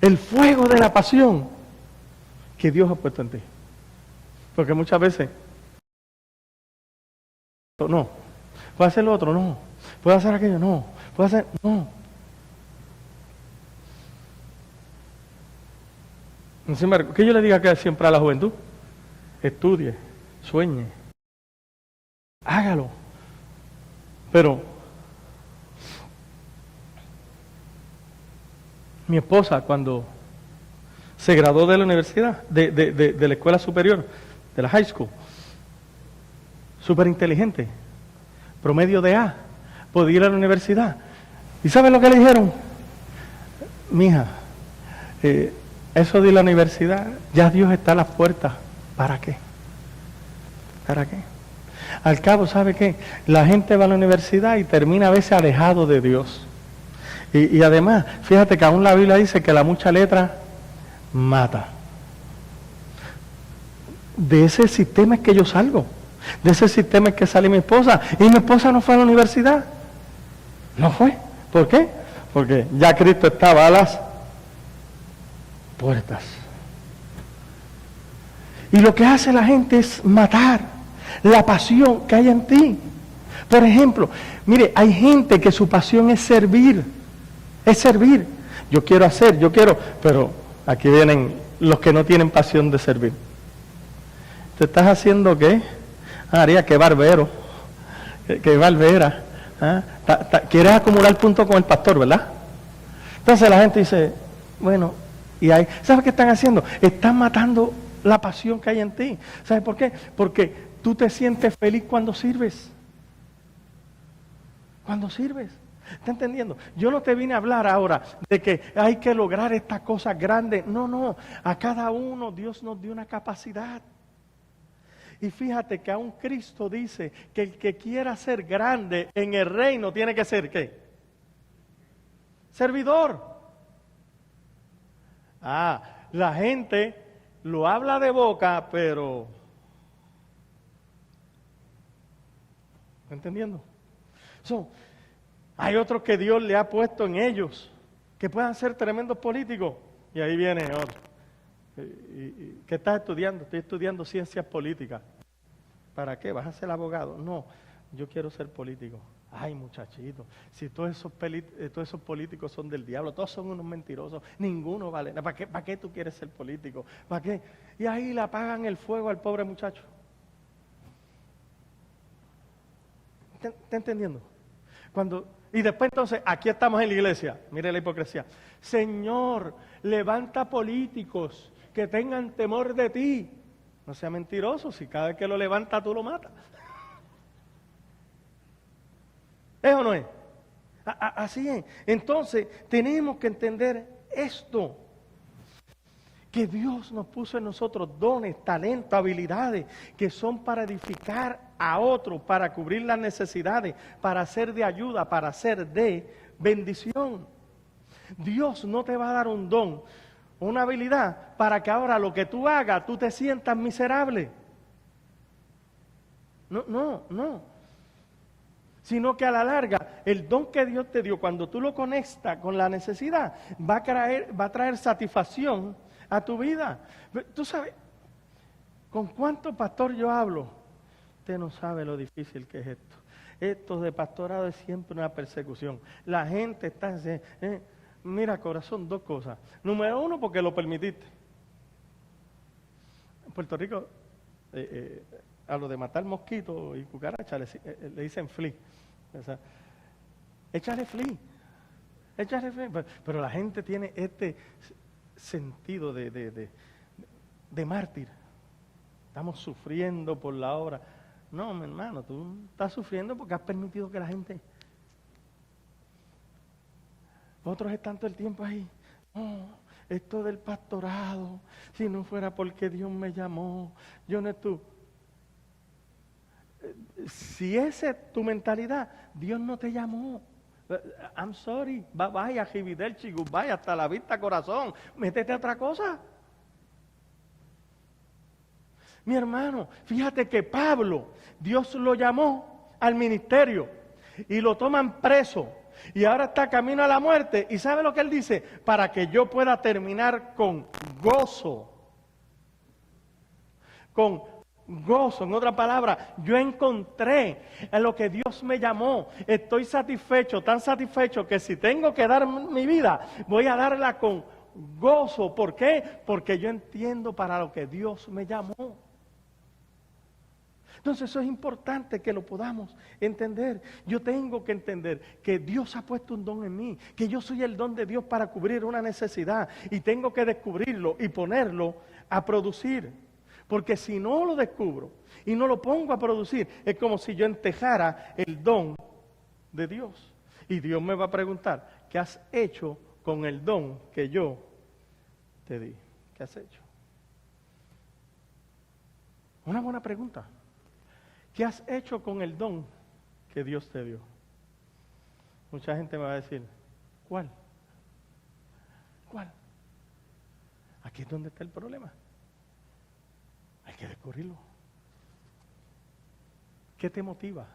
el fuego de la pasión que Dios ha puesto en ti. Porque muchas veces, no, puedo hacer lo otro, no, puedo hacer aquello, no, puedo hacer, no. Sin embargo, que yo le diga que siempre a la juventud, estudie, sueñe, hágalo. Pero mi esposa, cuando se graduó de la universidad, de la escuela superior, de la high school, súper inteligente, promedio de A, podía ir a la universidad. ¿Y saben lo que le dijeron? Mija, eso de la universidad, ya Dios está a las puertas. ¿Para qué? ¿Para qué? Al cabo, ¿sabe qué? La gente va a la universidad y termina a veces alejado de Dios. Y además, fíjate que aún la Biblia dice que la mucha letra mata. De ese sistema es que yo salgo. De ese sistema es que sale mi esposa. Y mi esposa no fue a la universidad. No fue. ¿Por qué? Porque ya Cristo estaba a las puertas. Y lo que hace la gente es matar la pasión que hay en ti. Por ejemplo, mire, hay gente que su pasión es servir. Es servir. Yo quiero hacer, pero aquí vienen los que no tienen pasión de servir. ¿Te estás haciendo qué? María, qué barbero, qué barbera. ¿Ah? Quieres acumular puntos con el pastor, ¿verdad? Entonces la gente dice, bueno, y ahí, ¿sabes qué están haciendo? Están matando la pasión que hay en ti. ¿Sabes por qué? Porque tú te sientes feliz cuando sirves. Cuando sirves. ¿Está entendiendo? Yo no te vine a hablar ahora de que hay que lograr estas cosas grandes. No. A cada uno Dios nos dio una capacidad. Y fíjate que aún Cristo dice que el que quiera ser grande en el reino tiene que ser, ¿qué? Servidor. La gente lo habla de boca, pero... ¿Está entendiendo? Hay otros que Dios le ha puesto en ellos, que puedan ser tremendos políticos. Y ahí viene otro. ¿Qué estás estudiando? Estoy estudiando ciencias políticas. ¿Para qué? ¿Vas a ser abogado? No, yo quiero ser político. Ay, muchachito, si todos esos políticos son del diablo, todos son unos mentirosos, ninguno vale. ¿Para qué tú quieres ser político? ¿Para qué? Y ahí le apagan el fuego al pobre muchacho. ¿Está entendiendo? Y después entonces, aquí estamos en la iglesia, mire la hipocresía. Señor, levanta políticos que tengan temor de ti. No sea mentiroso, si cada vez que lo levanta tú lo matas. ¿Es o no es? Así es. Entonces, tenemos que entender esto. Que Dios nos puso en nosotros dones, talentos, habilidades, que son para edificar a otros, para cubrir las necesidades, para ser de ayuda, para ser de bendición. Dios no te va a dar un don, una habilidad, para que ahora lo que tú hagas, tú te sientas miserable. No. Sino que a la larga, el don que Dios te dio, cuando tú lo conectas con la necesidad, va a traer satisfacción a tu vida. Tú sabes, ¿con cuánto pastor yo hablo? Usted no sabe lo difícil que es esto. Esto de pastorado es siempre una persecución. La gente está... mira, corazón, dos cosas. Número uno, porque lo permitiste. En Puerto Rico, a lo de matar mosquitos y cucarachas le dicen flea. O sea, échale flea. Pero la gente tiene este sentido de mártir. Estamos sufriendo por la obra. No, mi hermano, tú estás sufriendo porque has permitido que la gente... Otros están todo el tiempo ahí. No, esto del pastorado, si no fuera porque Dios me llamó, yo no estuve. Si esa es tu mentalidad, Dios no te llamó. I'm sorry, vaya, Jividelchi, vaya, hasta la vista corazón, métete a otra cosa. Mi hermano, fíjate que Pablo, Dios lo llamó al ministerio y lo toman preso y ahora está camino a la muerte. ¿Y sabe lo que él dice? Para que yo pueda terminar con gozo. Con gozo, en otra palabra, yo encontré en lo que Dios me llamó. Estoy satisfecho, tan satisfecho que si tengo que dar mi vida, voy a darla con gozo. ¿Por qué? Porque yo entiendo para lo que Dios me llamó. Entonces eso es importante que lo podamos entender. Yo tengo que entender que Dios ha puesto un don en mí, que yo soy el don de Dios para cubrir una necesidad y tengo que descubrirlo y ponerlo a producir. Porque si no lo descubro y no lo pongo a producir, es como si yo entejara el don de Dios. Y Dios me va a preguntar, ¿qué has hecho con el don que yo te di? ¿Qué has hecho? Una buena pregunta. ¿Qué has hecho con el don que Dios te dio? Mucha gente me va a decir, ¿cuál? ¿Cuál? Aquí es donde está el problema. Hay que descubrirlo. ¿Qué te motiva?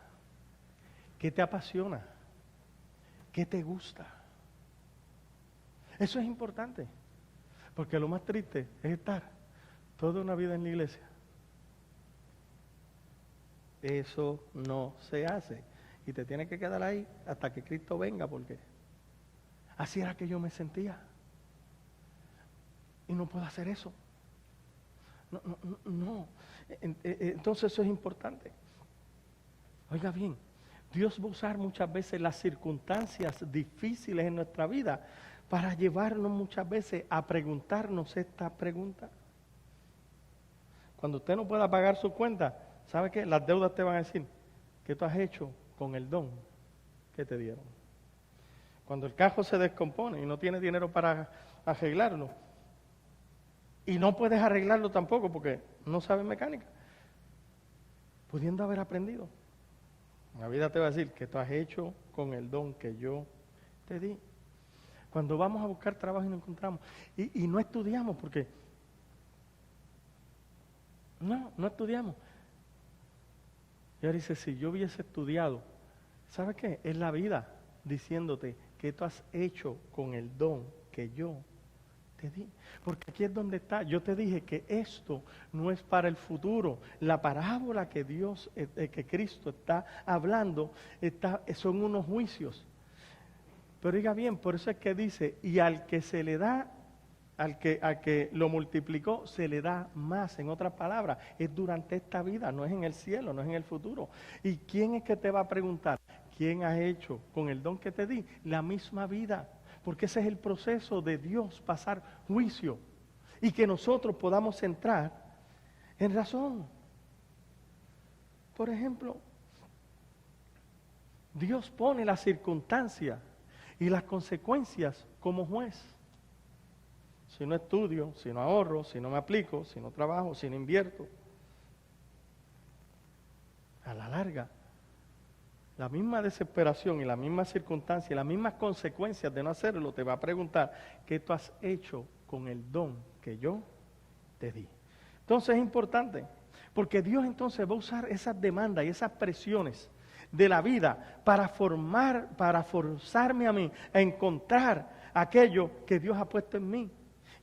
¿Qué te apasiona? ¿Qué te gusta? Eso es importante. Porque lo más triste es estar toda una vida en la iglesia. Eso no se hace. Y te tienes que quedar ahí hasta que Cristo venga, porque así era que yo me sentía. Y no puedo hacer eso. No. Entonces eso es importante. Oiga bien, Dios va a usar muchas veces las circunstancias difíciles en nuestra vida para llevarnos muchas veces a preguntarnos esta pregunta. Cuando usted no pueda pagar su cuenta, ¿sabe qué? Las deudas te van a decir, ¿qué tú has hecho con el don que te dieron? Cuando el carro se descompone y no tienes dinero para arreglarlo, y no puedes arreglarlo tampoco porque no sabes mecánica, pudiendo haber aprendido, la vida te va a decir, ¿qué tú has hecho con el don que yo te di? Cuando vamos a buscar trabajo y no encontramos, y no estudiamos porque, no estudiamos. Y ahora dice, si yo hubiese estudiado, ¿sabes qué? Es la vida diciéndote que tú has hecho con el don que yo te di. Porque aquí es donde está. Yo te dije que esto no es para el futuro. La parábola que que Cristo está hablando, son unos juicios. Pero diga bien, por eso es que dice, y al que se le da, al que lo multiplicó, se le da más. En otras palabras, es durante esta vida, no es en el cielo, no es en el futuro. ¿Y quién es que te va a preguntar? ¿Quién has hecho con el don que te di? La misma vida. Porque ese es el proceso de Dios, pasar juicio. Y que nosotros podamos entrar en razón. Por ejemplo, Dios pone las circunstancias y las consecuencias como juez. Si no estudio, si no ahorro, si no me aplico, si no trabajo, si no invierto, a la larga, la misma desesperación y la misma circunstancia y las mismas consecuencias de no hacerlo te va a preguntar, ¿qué tú has hecho con el don que yo te di? Entonces es importante, porque Dios entonces va a usar esas demandas y esas presiones de la vida para forzarme a mí a encontrar aquello que Dios ha puesto en mí.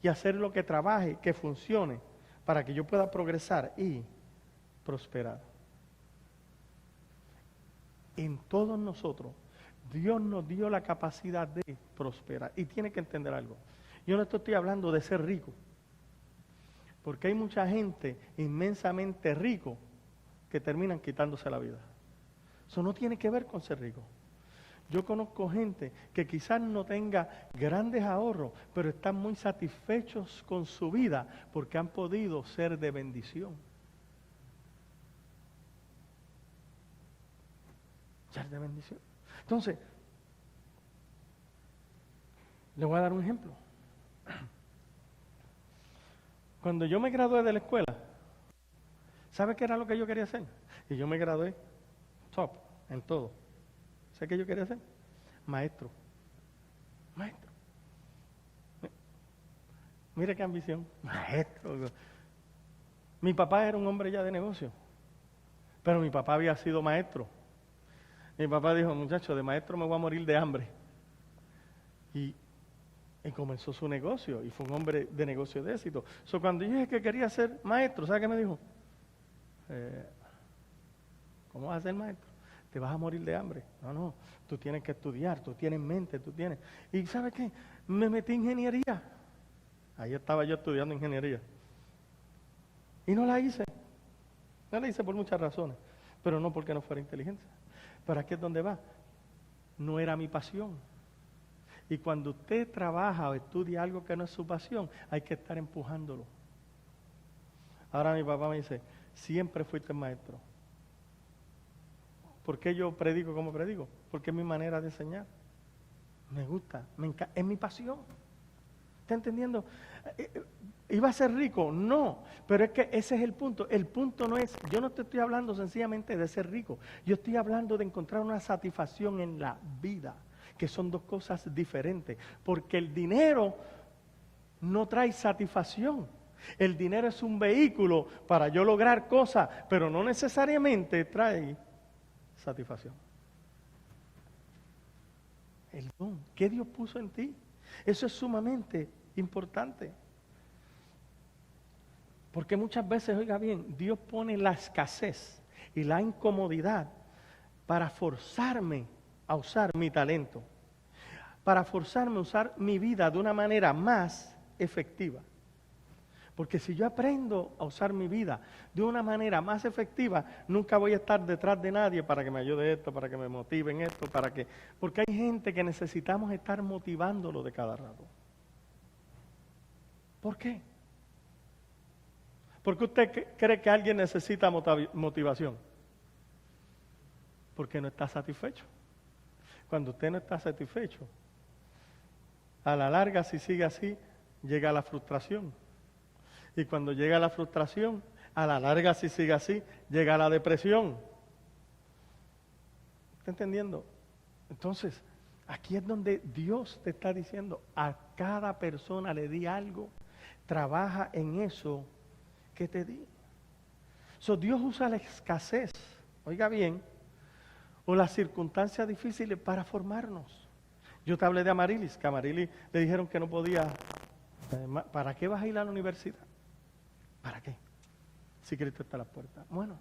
y hacer lo que trabaje, que funcione, para que yo pueda progresar y prosperar. En todos nosotros, Dios nos dio la capacidad de prosperar. Y tiene que entender algo. Yo no estoy hablando de ser rico, porque hay mucha gente inmensamente rico que terminan quitándose la vida. Eso no tiene que ver con ser rico. Yo conozco gente que quizás no tenga grandes ahorros, pero están muy satisfechos con su vida porque han podido ser de bendición. Ser de bendición. Entonces, le voy a dar un ejemplo. Cuando yo me gradué de la escuela, ¿sabe qué era lo que yo quería hacer? Y yo me gradué top en todo. ¿Sabe qué yo quería hacer? Maestro. Maestro. Mire qué ambición. Maestro. Mi papá era un hombre ya de negocio, pero mi papá había sido maestro. Mi papá dijo, muchacho, de maestro me voy a morir de hambre. Y comenzó su negocio, y fue un hombre de negocio de éxito. Cuando yo dije que quería ser maestro, ¿sabe qué me dijo? ¿Cómo vas a ser maestro? Te vas a morir de hambre. No, tú tienes que estudiar, tú tienes mente, tú tienes... ¿Y sabe qué? Me metí en ingeniería. Ahí estaba yo estudiando ingeniería. Y no la hice. No la hice por muchas razones, pero no porque no fuera inteligente. Pero aquí es donde va. No era mi pasión. Y cuando usted trabaja o estudia algo que no es su pasión, hay que estar empujándolo. Ahora mi papá me dice, siempre fuiste maestro. ¿Por qué yo predico como predico? Porque es mi manera de enseñar. Me gusta, es mi pasión. ¿Está entendiendo? ¿Iba a ser rico? No, pero es que ese es el punto. El punto no es, yo no te estoy hablando sencillamente de ser rico. Yo estoy hablando de encontrar una satisfacción en la vida, que son dos cosas diferentes. Porque el dinero no trae satisfacción. El dinero es un vehículo para yo lograr cosas, pero no necesariamente trae satisfacción. El don que Dios puso en ti, eso es sumamente importante. Porque muchas veces, oiga bien, Dios pone la escasez y la incomodidad para forzarme a usar mi talento, para forzarme a usar mi vida de una manera más efectiva. Porque si yo aprendo a usar mi vida de una manera más efectiva, nunca voy a estar detrás de nadie para que me ayude esto, para que me motiven esto, porque hay gente que necesitamos estar motivándolo de cada rato. ¿Por qué? ¿Por qué usted cree que alguien necesita motivación? Porque no está satisfecho. Cuando usted no está satisfecho, a la larga, si sigue así, llega la frustración. Y cuando llega la frustración, a la larga, si sigue así, llega la depresión. ¿Está entendiendo? Entonces, aquí es donde Dios te está diciendo, a cada persona le di algo, trabaja en eso que te di. Dios usa la escasez, oiga bien, o las circunstancias difíciles para formarnos. Yo te hablé de Amarilis, que a Amarilis le dijeron que no podía. ¿Para qué vas a ir a la universidad? ¿Para qué? Si Cristo está a la puerta. Bueno,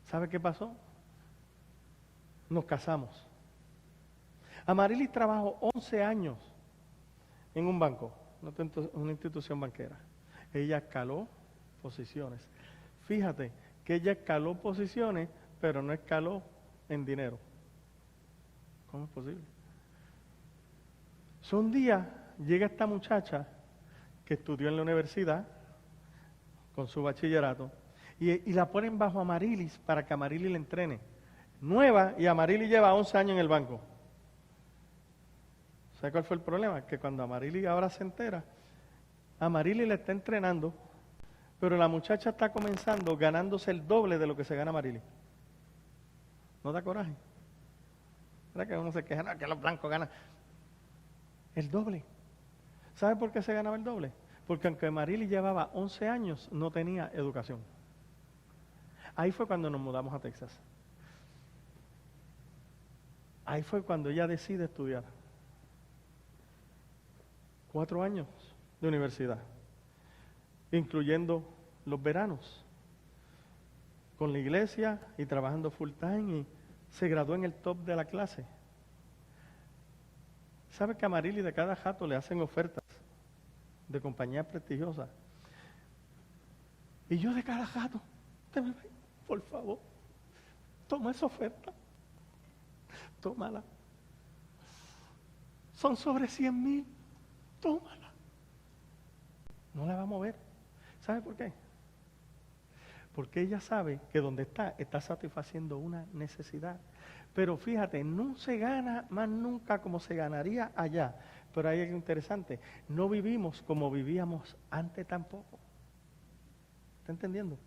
¿sabe qué pasó? Nos casamos. Amarilis trabajó 11 años en un banco, una institución banquera. Ella escaló posiciones. Fíjate que ella escaló posiciones, pero no escaló en dinero. ¿Cómo es posible? Un día llega esta muchacha que estudió en la universidad con su bachillerato y la ponen bajo Amarilis para que Amarilis le entrene. Nueva, y Amarilis lleva 11 años en el banco. ¿Sabe cuál fue el problema? Que cuando Amarilis ahora se entera, Amarilis le está entrenando, pero la muchacha está comenzando ganándose el doble de lo que se gana Amarilis. ¿No da coraje? ¿Verdad que uno se queja, no, que los blancos ganan el doble? ¿Sabe por qué se ganaba el doble? Porque aunque Amarilis llevaba 11 años, no tenía educación. Ahí fue cuando nos mudamos a Texas. Ahí fue cuando ella decide estudiar. 4 años de universidad, incluyendo los veranos, con la iglesia y trabajando full time, y se graduó en el top de la clase. ¿Sabe que a Marily de cada jato le hacen ofertas de compañías prestigiosas? Y yo de cada jato, por favor, toma esa oferta, tómala. Son sobre 100,000, tómala. No la va a mover. ¿Sabe por qué? Porque ella sabe que donde está satisfaciendo una necesidad. Pero fíjate, no se gana más nunca como se ganaría allá. Pero hay algo interesante, no vivimos como vivíamos antes tampoco. ¿Está entendiendo?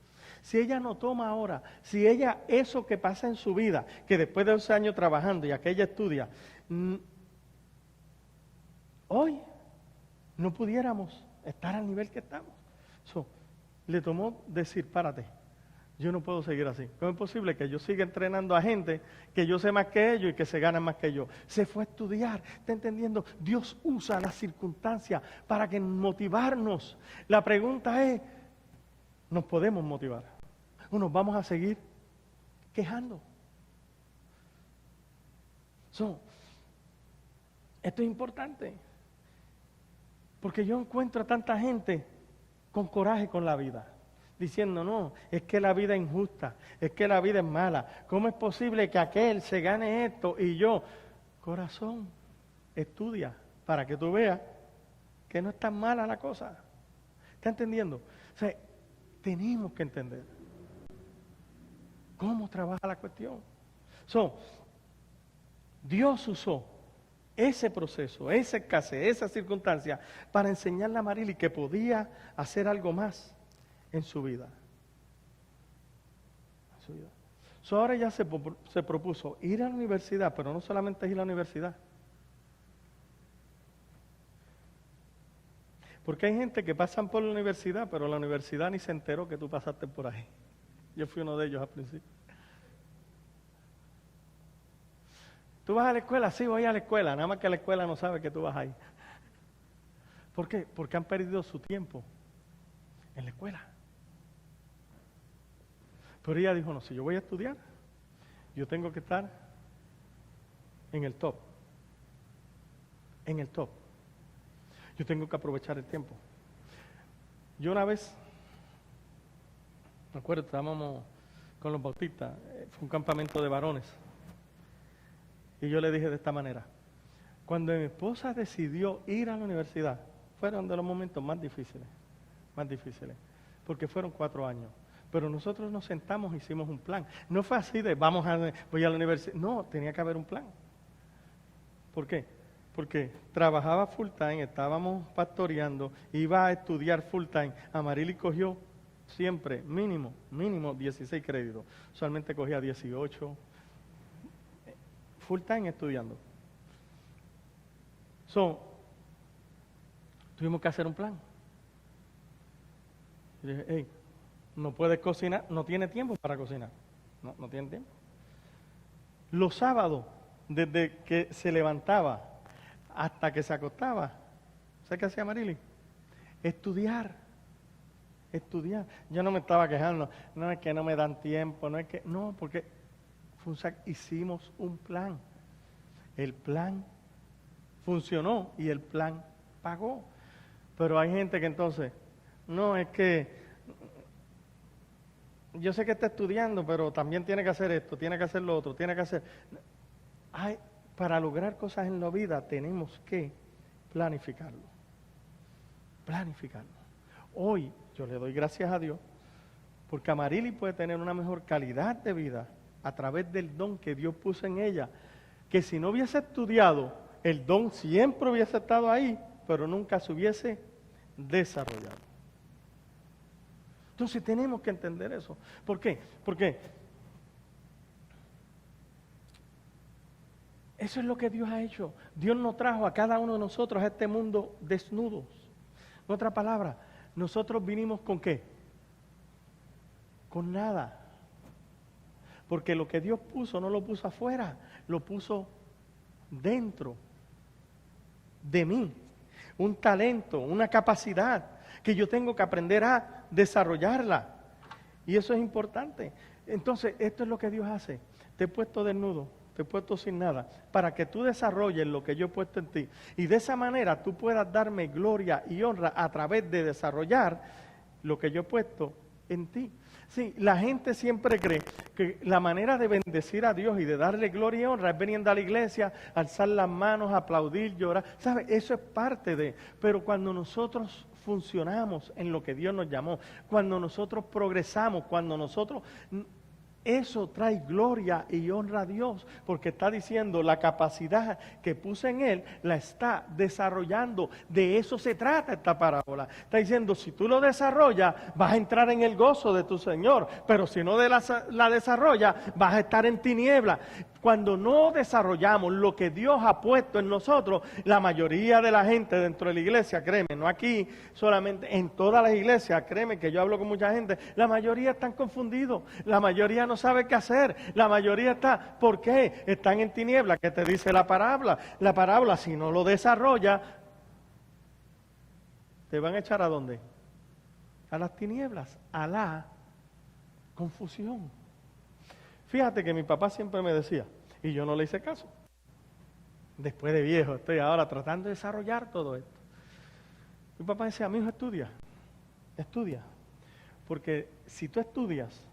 Si ella no toma ahora, si ella, eso que pasa en su vida, que después de 11 años trabajando y aquella estudia, hoy no pudiéramos estar al nivel que estamos. Le tomó decir, párate, yo no puedo seguir así. ¿Cómo es posible que yo siga entrenando a gente que yo sé más que ellos y que se ganan más que yo? Se fue a estudiar, ¿está entendiendo? Dios usa las circunstancias para que motivarnos. La pregunta es, ¿nos podemos motivar? ¿O nos vamos a seguir quejando? Esto es importante, porque yo encuentro a tanta gente con coraje con la vida, diciendo, no, es que la vida es injusta, es que la vida es mala. ¿Cómo es posible que aquel se gane esto y yo? Corazón, estudia para que tú veas que no es tan mala la cosa. ¿Está entendiendo? O sea, tenemos que entender cómo trabaja la cuestión. Dios usó ese proceso, esa escasez, esa circunstancia, para enseñarle a Marily que podía hacer algo más en su vida. Ahora ya se propuso ir a la universidad, pero no solamente ir a la universidad. Porque hay gente que pasan por la universidad, pero la universidad ni se enteró que tú pasaste por ahí. Yo fui uno de ellos al principio. ¿Tú vas a la escuela? Sí, voy a la escuela. Nada más que la escuela no sabe que tú vas ahí. ¿Por qué? Porque han perdido su tiempo en la escuela. Pero ella dijo, no, si yo voy a estudiar, yo tengo que estar en el top. En el top. Yo tengo que aprovechar el tiempo. Yo una vez, me acuerdo, estábamos con los bautistas, fue un campamento de varones. Y yo le dije de esta manera, cuando mi esposa decidió ir a la universidad, fueron de los momentos más difíciles, porque fueron 4 años. Pero nosotros nos sentamos e hicimos un plan. No fue así de, voy a la universidad. No, tenía que haber un plan. ¿Por qué? Porque trabajaba full time, estábamos pastoreando, iba a estudiar full time. Marily cogió siempre, mínimo 16 créditos. Usualmente cogía 18, full time estudiando. Tuvimos que hacer un plan. Y dije, hey, no puedes cocinar, no tiene tiempo para cocinar. No tiene tiempo. Los sábados, desde que se levantaba hasta que se acostaba, ¿sabes qué hacía Marily? Estudiar. Yo no me estaba quejando, no es que no me dan tiempo, no, porque hicimos un plan. El plan funcionó y el plan pagó. Pero hay gente que entonces, no, es que yo sé que está estudiando, pero también tiene que hacer esto, tiene que hacer lo otro, tiene que hacer... Para lograr cosas en la vida tenemos que planificarlo. Hoy yo le doy gracias a Dios porque Marily puede tener una mejor calidad de vida a través del don que Dios puso en ella, que si no hubiese estudiado, el don siempre hubiese estado ahí, pero nunca se hubiese desarrollado. Entonces tenemos que entender eso. ¿Por qué? Porque eso es lo que Dios ha hecho. Dios nos trajo a cada uno de nosotros a este mundo desnudos. En otra palabra, nosotros vinimos ¿con qué? Con nada. Porque lo que Dios puso no lo puso afuera, lo puso dentro de mí. un talento, una capacidad que yo tengo que aprender a desarrollarla. Y eso es importante. Entonces, esto es lo que Dios hace. Te he puesto desnudo, te he puesto sin nada, para que tú desarrolles lo que yo he puesto en ti. Y de esa manera tú puedas darme gloria y honra a través de desarrollar lo que yo he puesto en ti. Sí, la gente siempre cree que la manera de bendecir a Dios y de darle gloria y honra es viniendo a la iglesia, alzar las manos, aplaudir, llorar. ¿Sabe? Eso es parte de. Pero cuando nosotros funcionamos en lo que Dios nos llamó, cuando nosotros progresamos, cuando nosotros... Eso trae gloria y honra a Dios, porque está diciendo la capacidad que puse en él, la está desarrollando. De eso se trata esta parábola. Está diciendo, si tú lo desarrollas, vas a entrar en el gozo de tu Señor, pero si no la desarrollas, vas a estar en tinieblas. Cuando no desarrollamos lo que Dios ha puesto en nosotros, la mayoría de la gente dentro de la iglesia, créeme, no aquí solamente, en todas las iglesias, créeme que yo hablo con mucha gente, la mayoría están confundidos, la mayoría no sabe qué hacer, la mayoría está, ¿por qué? Están en tinieblas. ¿Qué te dice la parábola? La parábola, si no lo desarrolla, ¿te van a echar a dónde? A las tinieblas, a la confusión. Fíjate que mi papá siempre me decía, y yo no le hice caso. Después de viejo, estoy ahora tratando de desarrollar todo esto. Mi papá decía, mi hijo, estudia. Porque si tú estudias,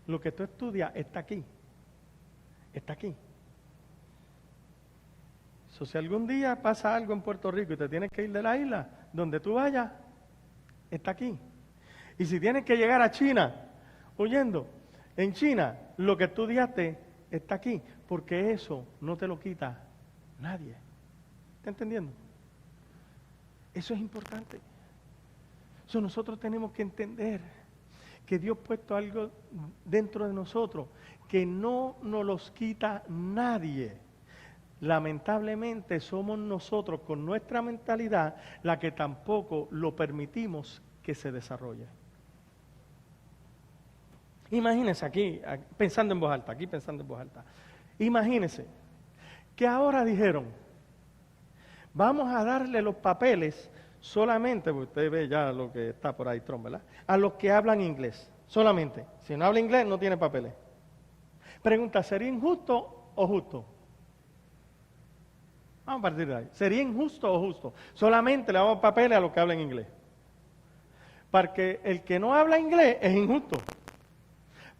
lo que tú estudias está aquí. Está aquí. Si algún día pasa algo en Puerto Rico y te tienes que ir de la isla, donde tú vayas, está aquí. Y si tienes que llegar a China, huyendo, en China, lo que estudiaste está aquí, porque eso no te lo quita nadie. ¿Está entendiendo? Eso es importante. Nosotros tenemos que entender que Dios ha puesto algo dentro de nosotros que no nos los quita nadie. Lamentablemente somos nosotros con nuestra mentalidad la que tampoco lo permitimos que se desarrolle. Imagínense aquí pensando en voz alta. Imagínense que ahora dijeron, vamos a darle los papeles solamente, porque usted ve ya lo que está por ahí, Trump, ¿verdad? A los que hablan inglés, solamente. Si no habla inglés, no tiene papeles. Pregunta, ¿sería injusto o justo? Vamos a partir de ahí. ¿Sería injusto o justo? Solamente le damos papeles a los que hablan inglés. Porque el que no habla inglés es injusto.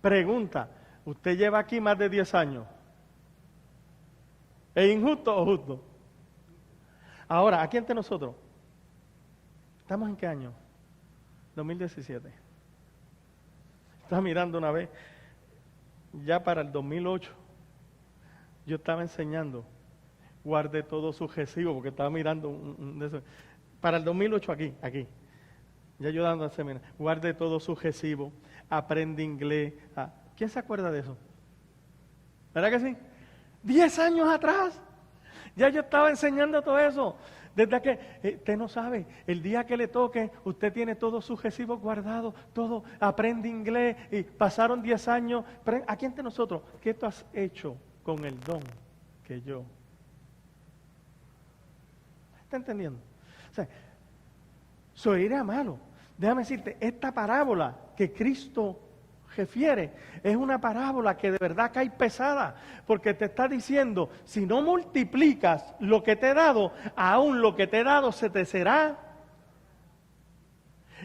Pregunta, ¿usted lleva aquí más de 10 años? ¿Es injusto o justo? Ahora, aquí entre nosotros, ¿estamos en qué año? 2017. Estaba mirando una vez, ya para el 2008, yo estaba enseñando, guardé todos sus recibos, porque estaba mirando de eso. Para el 2008 aquí. Ya yo dando el seminario, guarde todos sus recibos, aprende inglés. ¿Quién se acuerda de eso? ¿Verdad que sí? 10 años atrás, ya yo estaba enseñando todo eso. Desde que, usted no sabe, el día que le toque, usted tiene todos sus recibos guardados, todo, aprende inglés, y pasaron 10 años. Aquí entre nosotros, ¿qué tú has hecho con el don que yo? ¿Está entendiendo? O sea, eso era malo. Déjame decirte, esta parábola que Cristo refiere es una parábola que de verdad cae pesada, porque te está diciendo, si no multiplicas lo que te he dado, aún lo que te he dado se te será,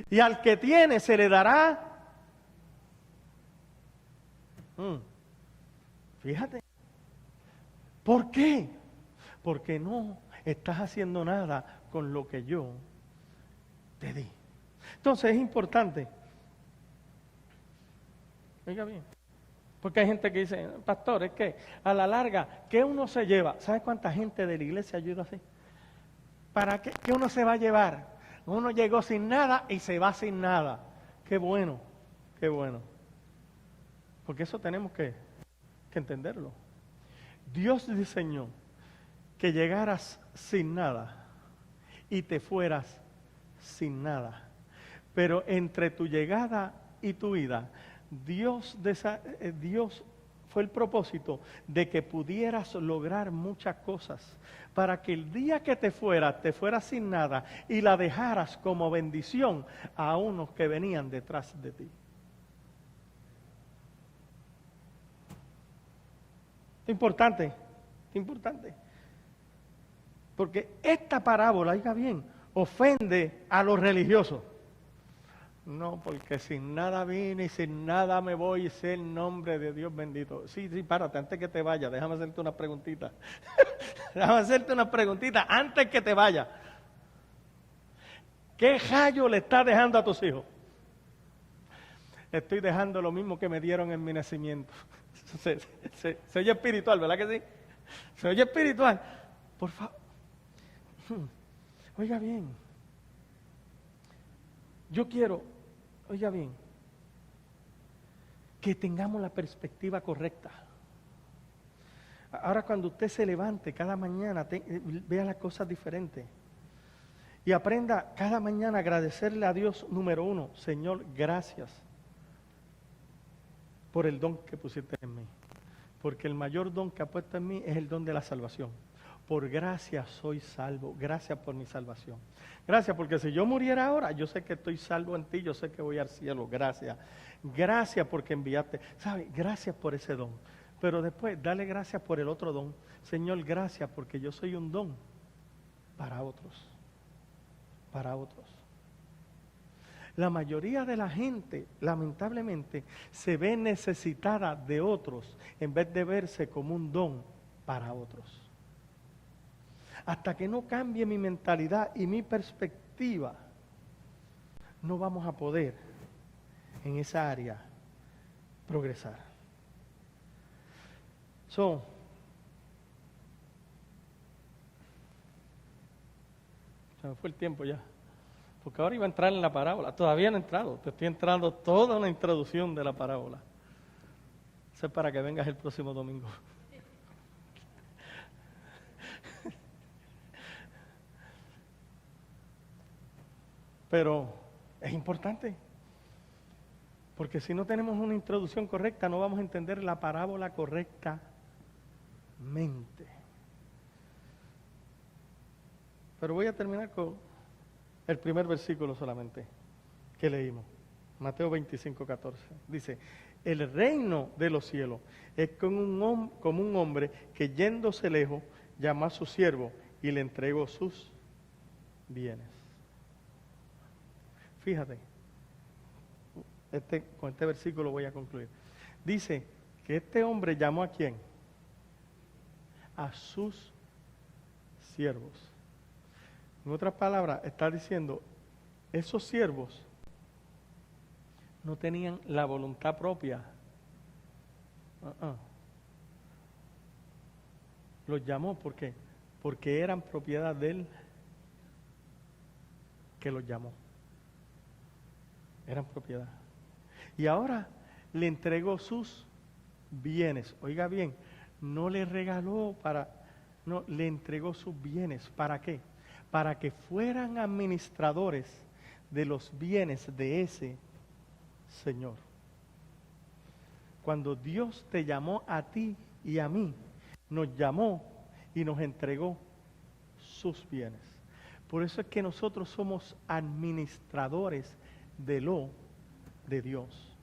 y al que tiene se le dará. Fíjate. ¿Por qué? Porque no estás haciendo nada con lo que yo te di. Entonces es importante. Oiga bien. Porque hay gente que dice, pastor, es que a la larga, ¿qué uno se lleva? ¿Sabes cuánta gente de la iglesia ayuda así? ¿Para qué? ¿Qué uno se va a llevar? Uno llegó sin nada y se va sin nada. Qué bueno, qué bueno. Porque eso tenemos que entenderlo. Dios diseñó que llegaras sin nada y te fueras sin nada. Pero entre tu llegada y tu vida, Dios fue el propósito de que pudieras lograr muchas cosas, para que el día que te fueras sin nada y la dejaras como bendición a unos que venían detrás de ti. Es importante, es importante. Porque esta parábola, oiga bien, ofende a los religiosos. No, porque sin nada vine y sin nada me voy, y sea el nombre de Dios bendito. Sí, párate, antes que te vaya, déjame hacerte una preguntita. Déjame hacerte una preguntita antes que te vaya. ¿Qué rayo le estás dejando a tus hijos? Estoy dejando lo mismo que me dieron en mi nacimiento. Se oye espiritual, ¿verdad que sí? Se oye espiritual. Por favor. Oiga bien. Yo quiero, oiga bien, que tengamos la perspectiva correcta. Ahora cuando usted se levante cada mañana, vea las cosas diferentes. Y aprenda cada mañana a agradecerle a Dios, número uno, Señor, gracias por el don que pusiste en mí. Porque el mayor don que ha puesto en mí es el don de la salvación. Por gracia soy salvo. Gracias por mi salvación. Gracias, porque si yo muriera ahora, yo sé que estoy salvo en ti, yo sé que voy al cielo. Gracias. Gracias porque enviaste. ¿Sabe? Gracias por ese don. Pero después, dale gracias por el otro don. Señor, gracias porque yo soy un don para otros. Para otros. La mayoría de la gente, lamentablemente, se ve necesitada de otros en vez de verse como un don para otros. Hasta que no cambie mi mentalidad y mi perspectiva, no vamos a poder en esa área progresar. Se me fue el tiempo ya. Porque ahora iba a entrar en la parábola. Todavía no he entrado. Te estoy entrando toda una introducción de la parábola. Eso es para que vengas el próximo domingo. Pero es importante. Porque si no tenemos una introducción correcta, no vamos a entender la parábola correctamente. Pero voy a terminar con el primer versículo solamente que leímos. Mateo 25:14. Dice, el reino de los cielos es como un hombre que yéndose lejos llamó a su siervo y le entregó sus bienes. Fíjate, con este versículo voy a concluir. Dice que este hombre llamó ¿a quién? A sus siervos. En otras palabras, está diciendo, esos siervos no tenían la voluntad propia. Los llamó, ¿por qué? Porque eran propiedad de él que los llamó. Eran propiedad. Y ahora le entregó sus bienes. Oiga bien, no le regaló no, le entregó sus bienes. ¿Para qué? Para que fueran administradores de los bienes de ese Señor. Cuando Dios te llamó a ti y a mí, nos llamó y nos entregó sus bienes. Por eso es que nosotros somos administradores de Dios.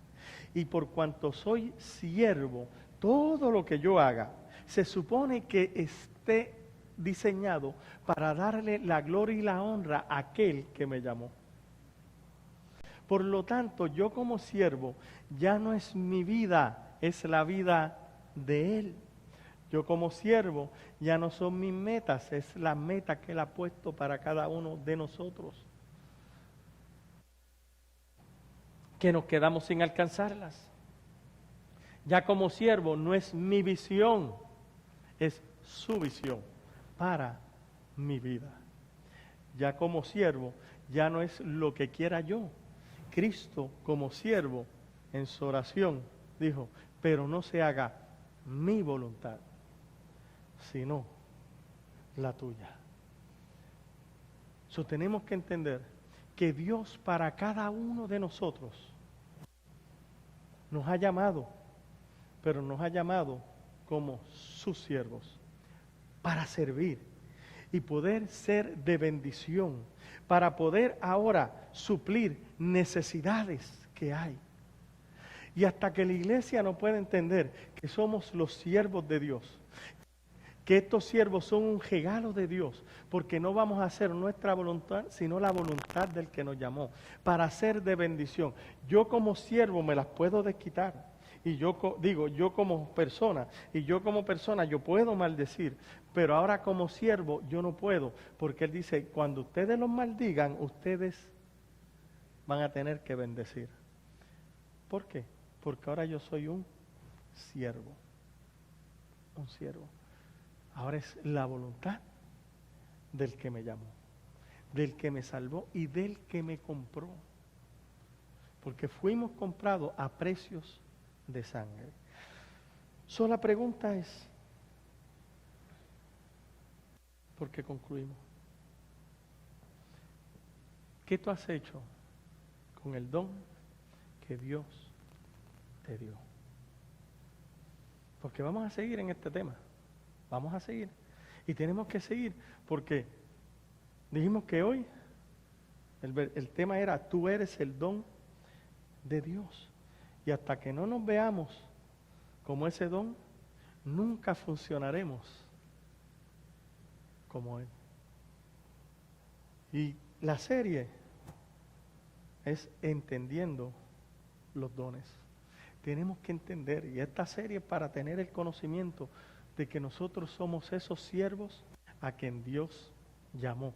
Y por cuanto soy siervo, todo lo que yo haga se supone que esté diseñado para darle la gloria y la honra a aquel que me llamó. Por lo tanto, yo como siervo, ya no es mi vida, es la vida de Él. Yo como siervo, ya no son mis metas, es la meta que Él ha puesto para cada uno de nosotros. Que nos quedamos sin alcanzarlas. Ya como siervo, no es mi visión, es su visión para mi vida. Ya como siervo, ya no es lo que quiera yo. Cristo como siervo en su oración dijo, pero no se haga mi voluntad, sino la tuya. Tenemos que entender que Dios para cada uno de nosotros nos ha llamado pero nos ha llamado como sus siervos para servir y poder ser de bendición, para poder ahora suplir necesidades que hay. Y hasta que la iglesia no pueda entender que somos los siervos de Dios, que estos siervos son un regalo de Dios, porque no vamos a hacer nuestra voluntad, sino la voluntad del que nos llamó, para ser de bendición. Yo como siervo me las puedo desquitar, y yo como persona, yo puedo maldecir, pero ahora como siervo yo no puedo, porque Él dice, cuando ustedes los maldigan, ustedes van a tener que bendecir. ¿Por qué? Porque ahora yo soy un siervo, un siervo. Ahora es la voluntad del que me llamó, del que me salvó y del que me compró. Porque fuimos comprados a precios de sangre. La pregunta es, ¿por qué concluimos? ¿Qué tú has hecho con el don que Dios te dio? Porque vamos a seguir en este tema. Vamos a seguir. Y tenemos que seguir porque dijimos que hoy el tema era, tú eres el don de Dios. Y hasta que no nos veamos como ese don, nunca funcionaremos como Él. Y la serie es entendiendo los dones. Tenemos que entender, y esta serie es para tener el conocimiento de que nosotros somos esos siervos a quien Dios llamó.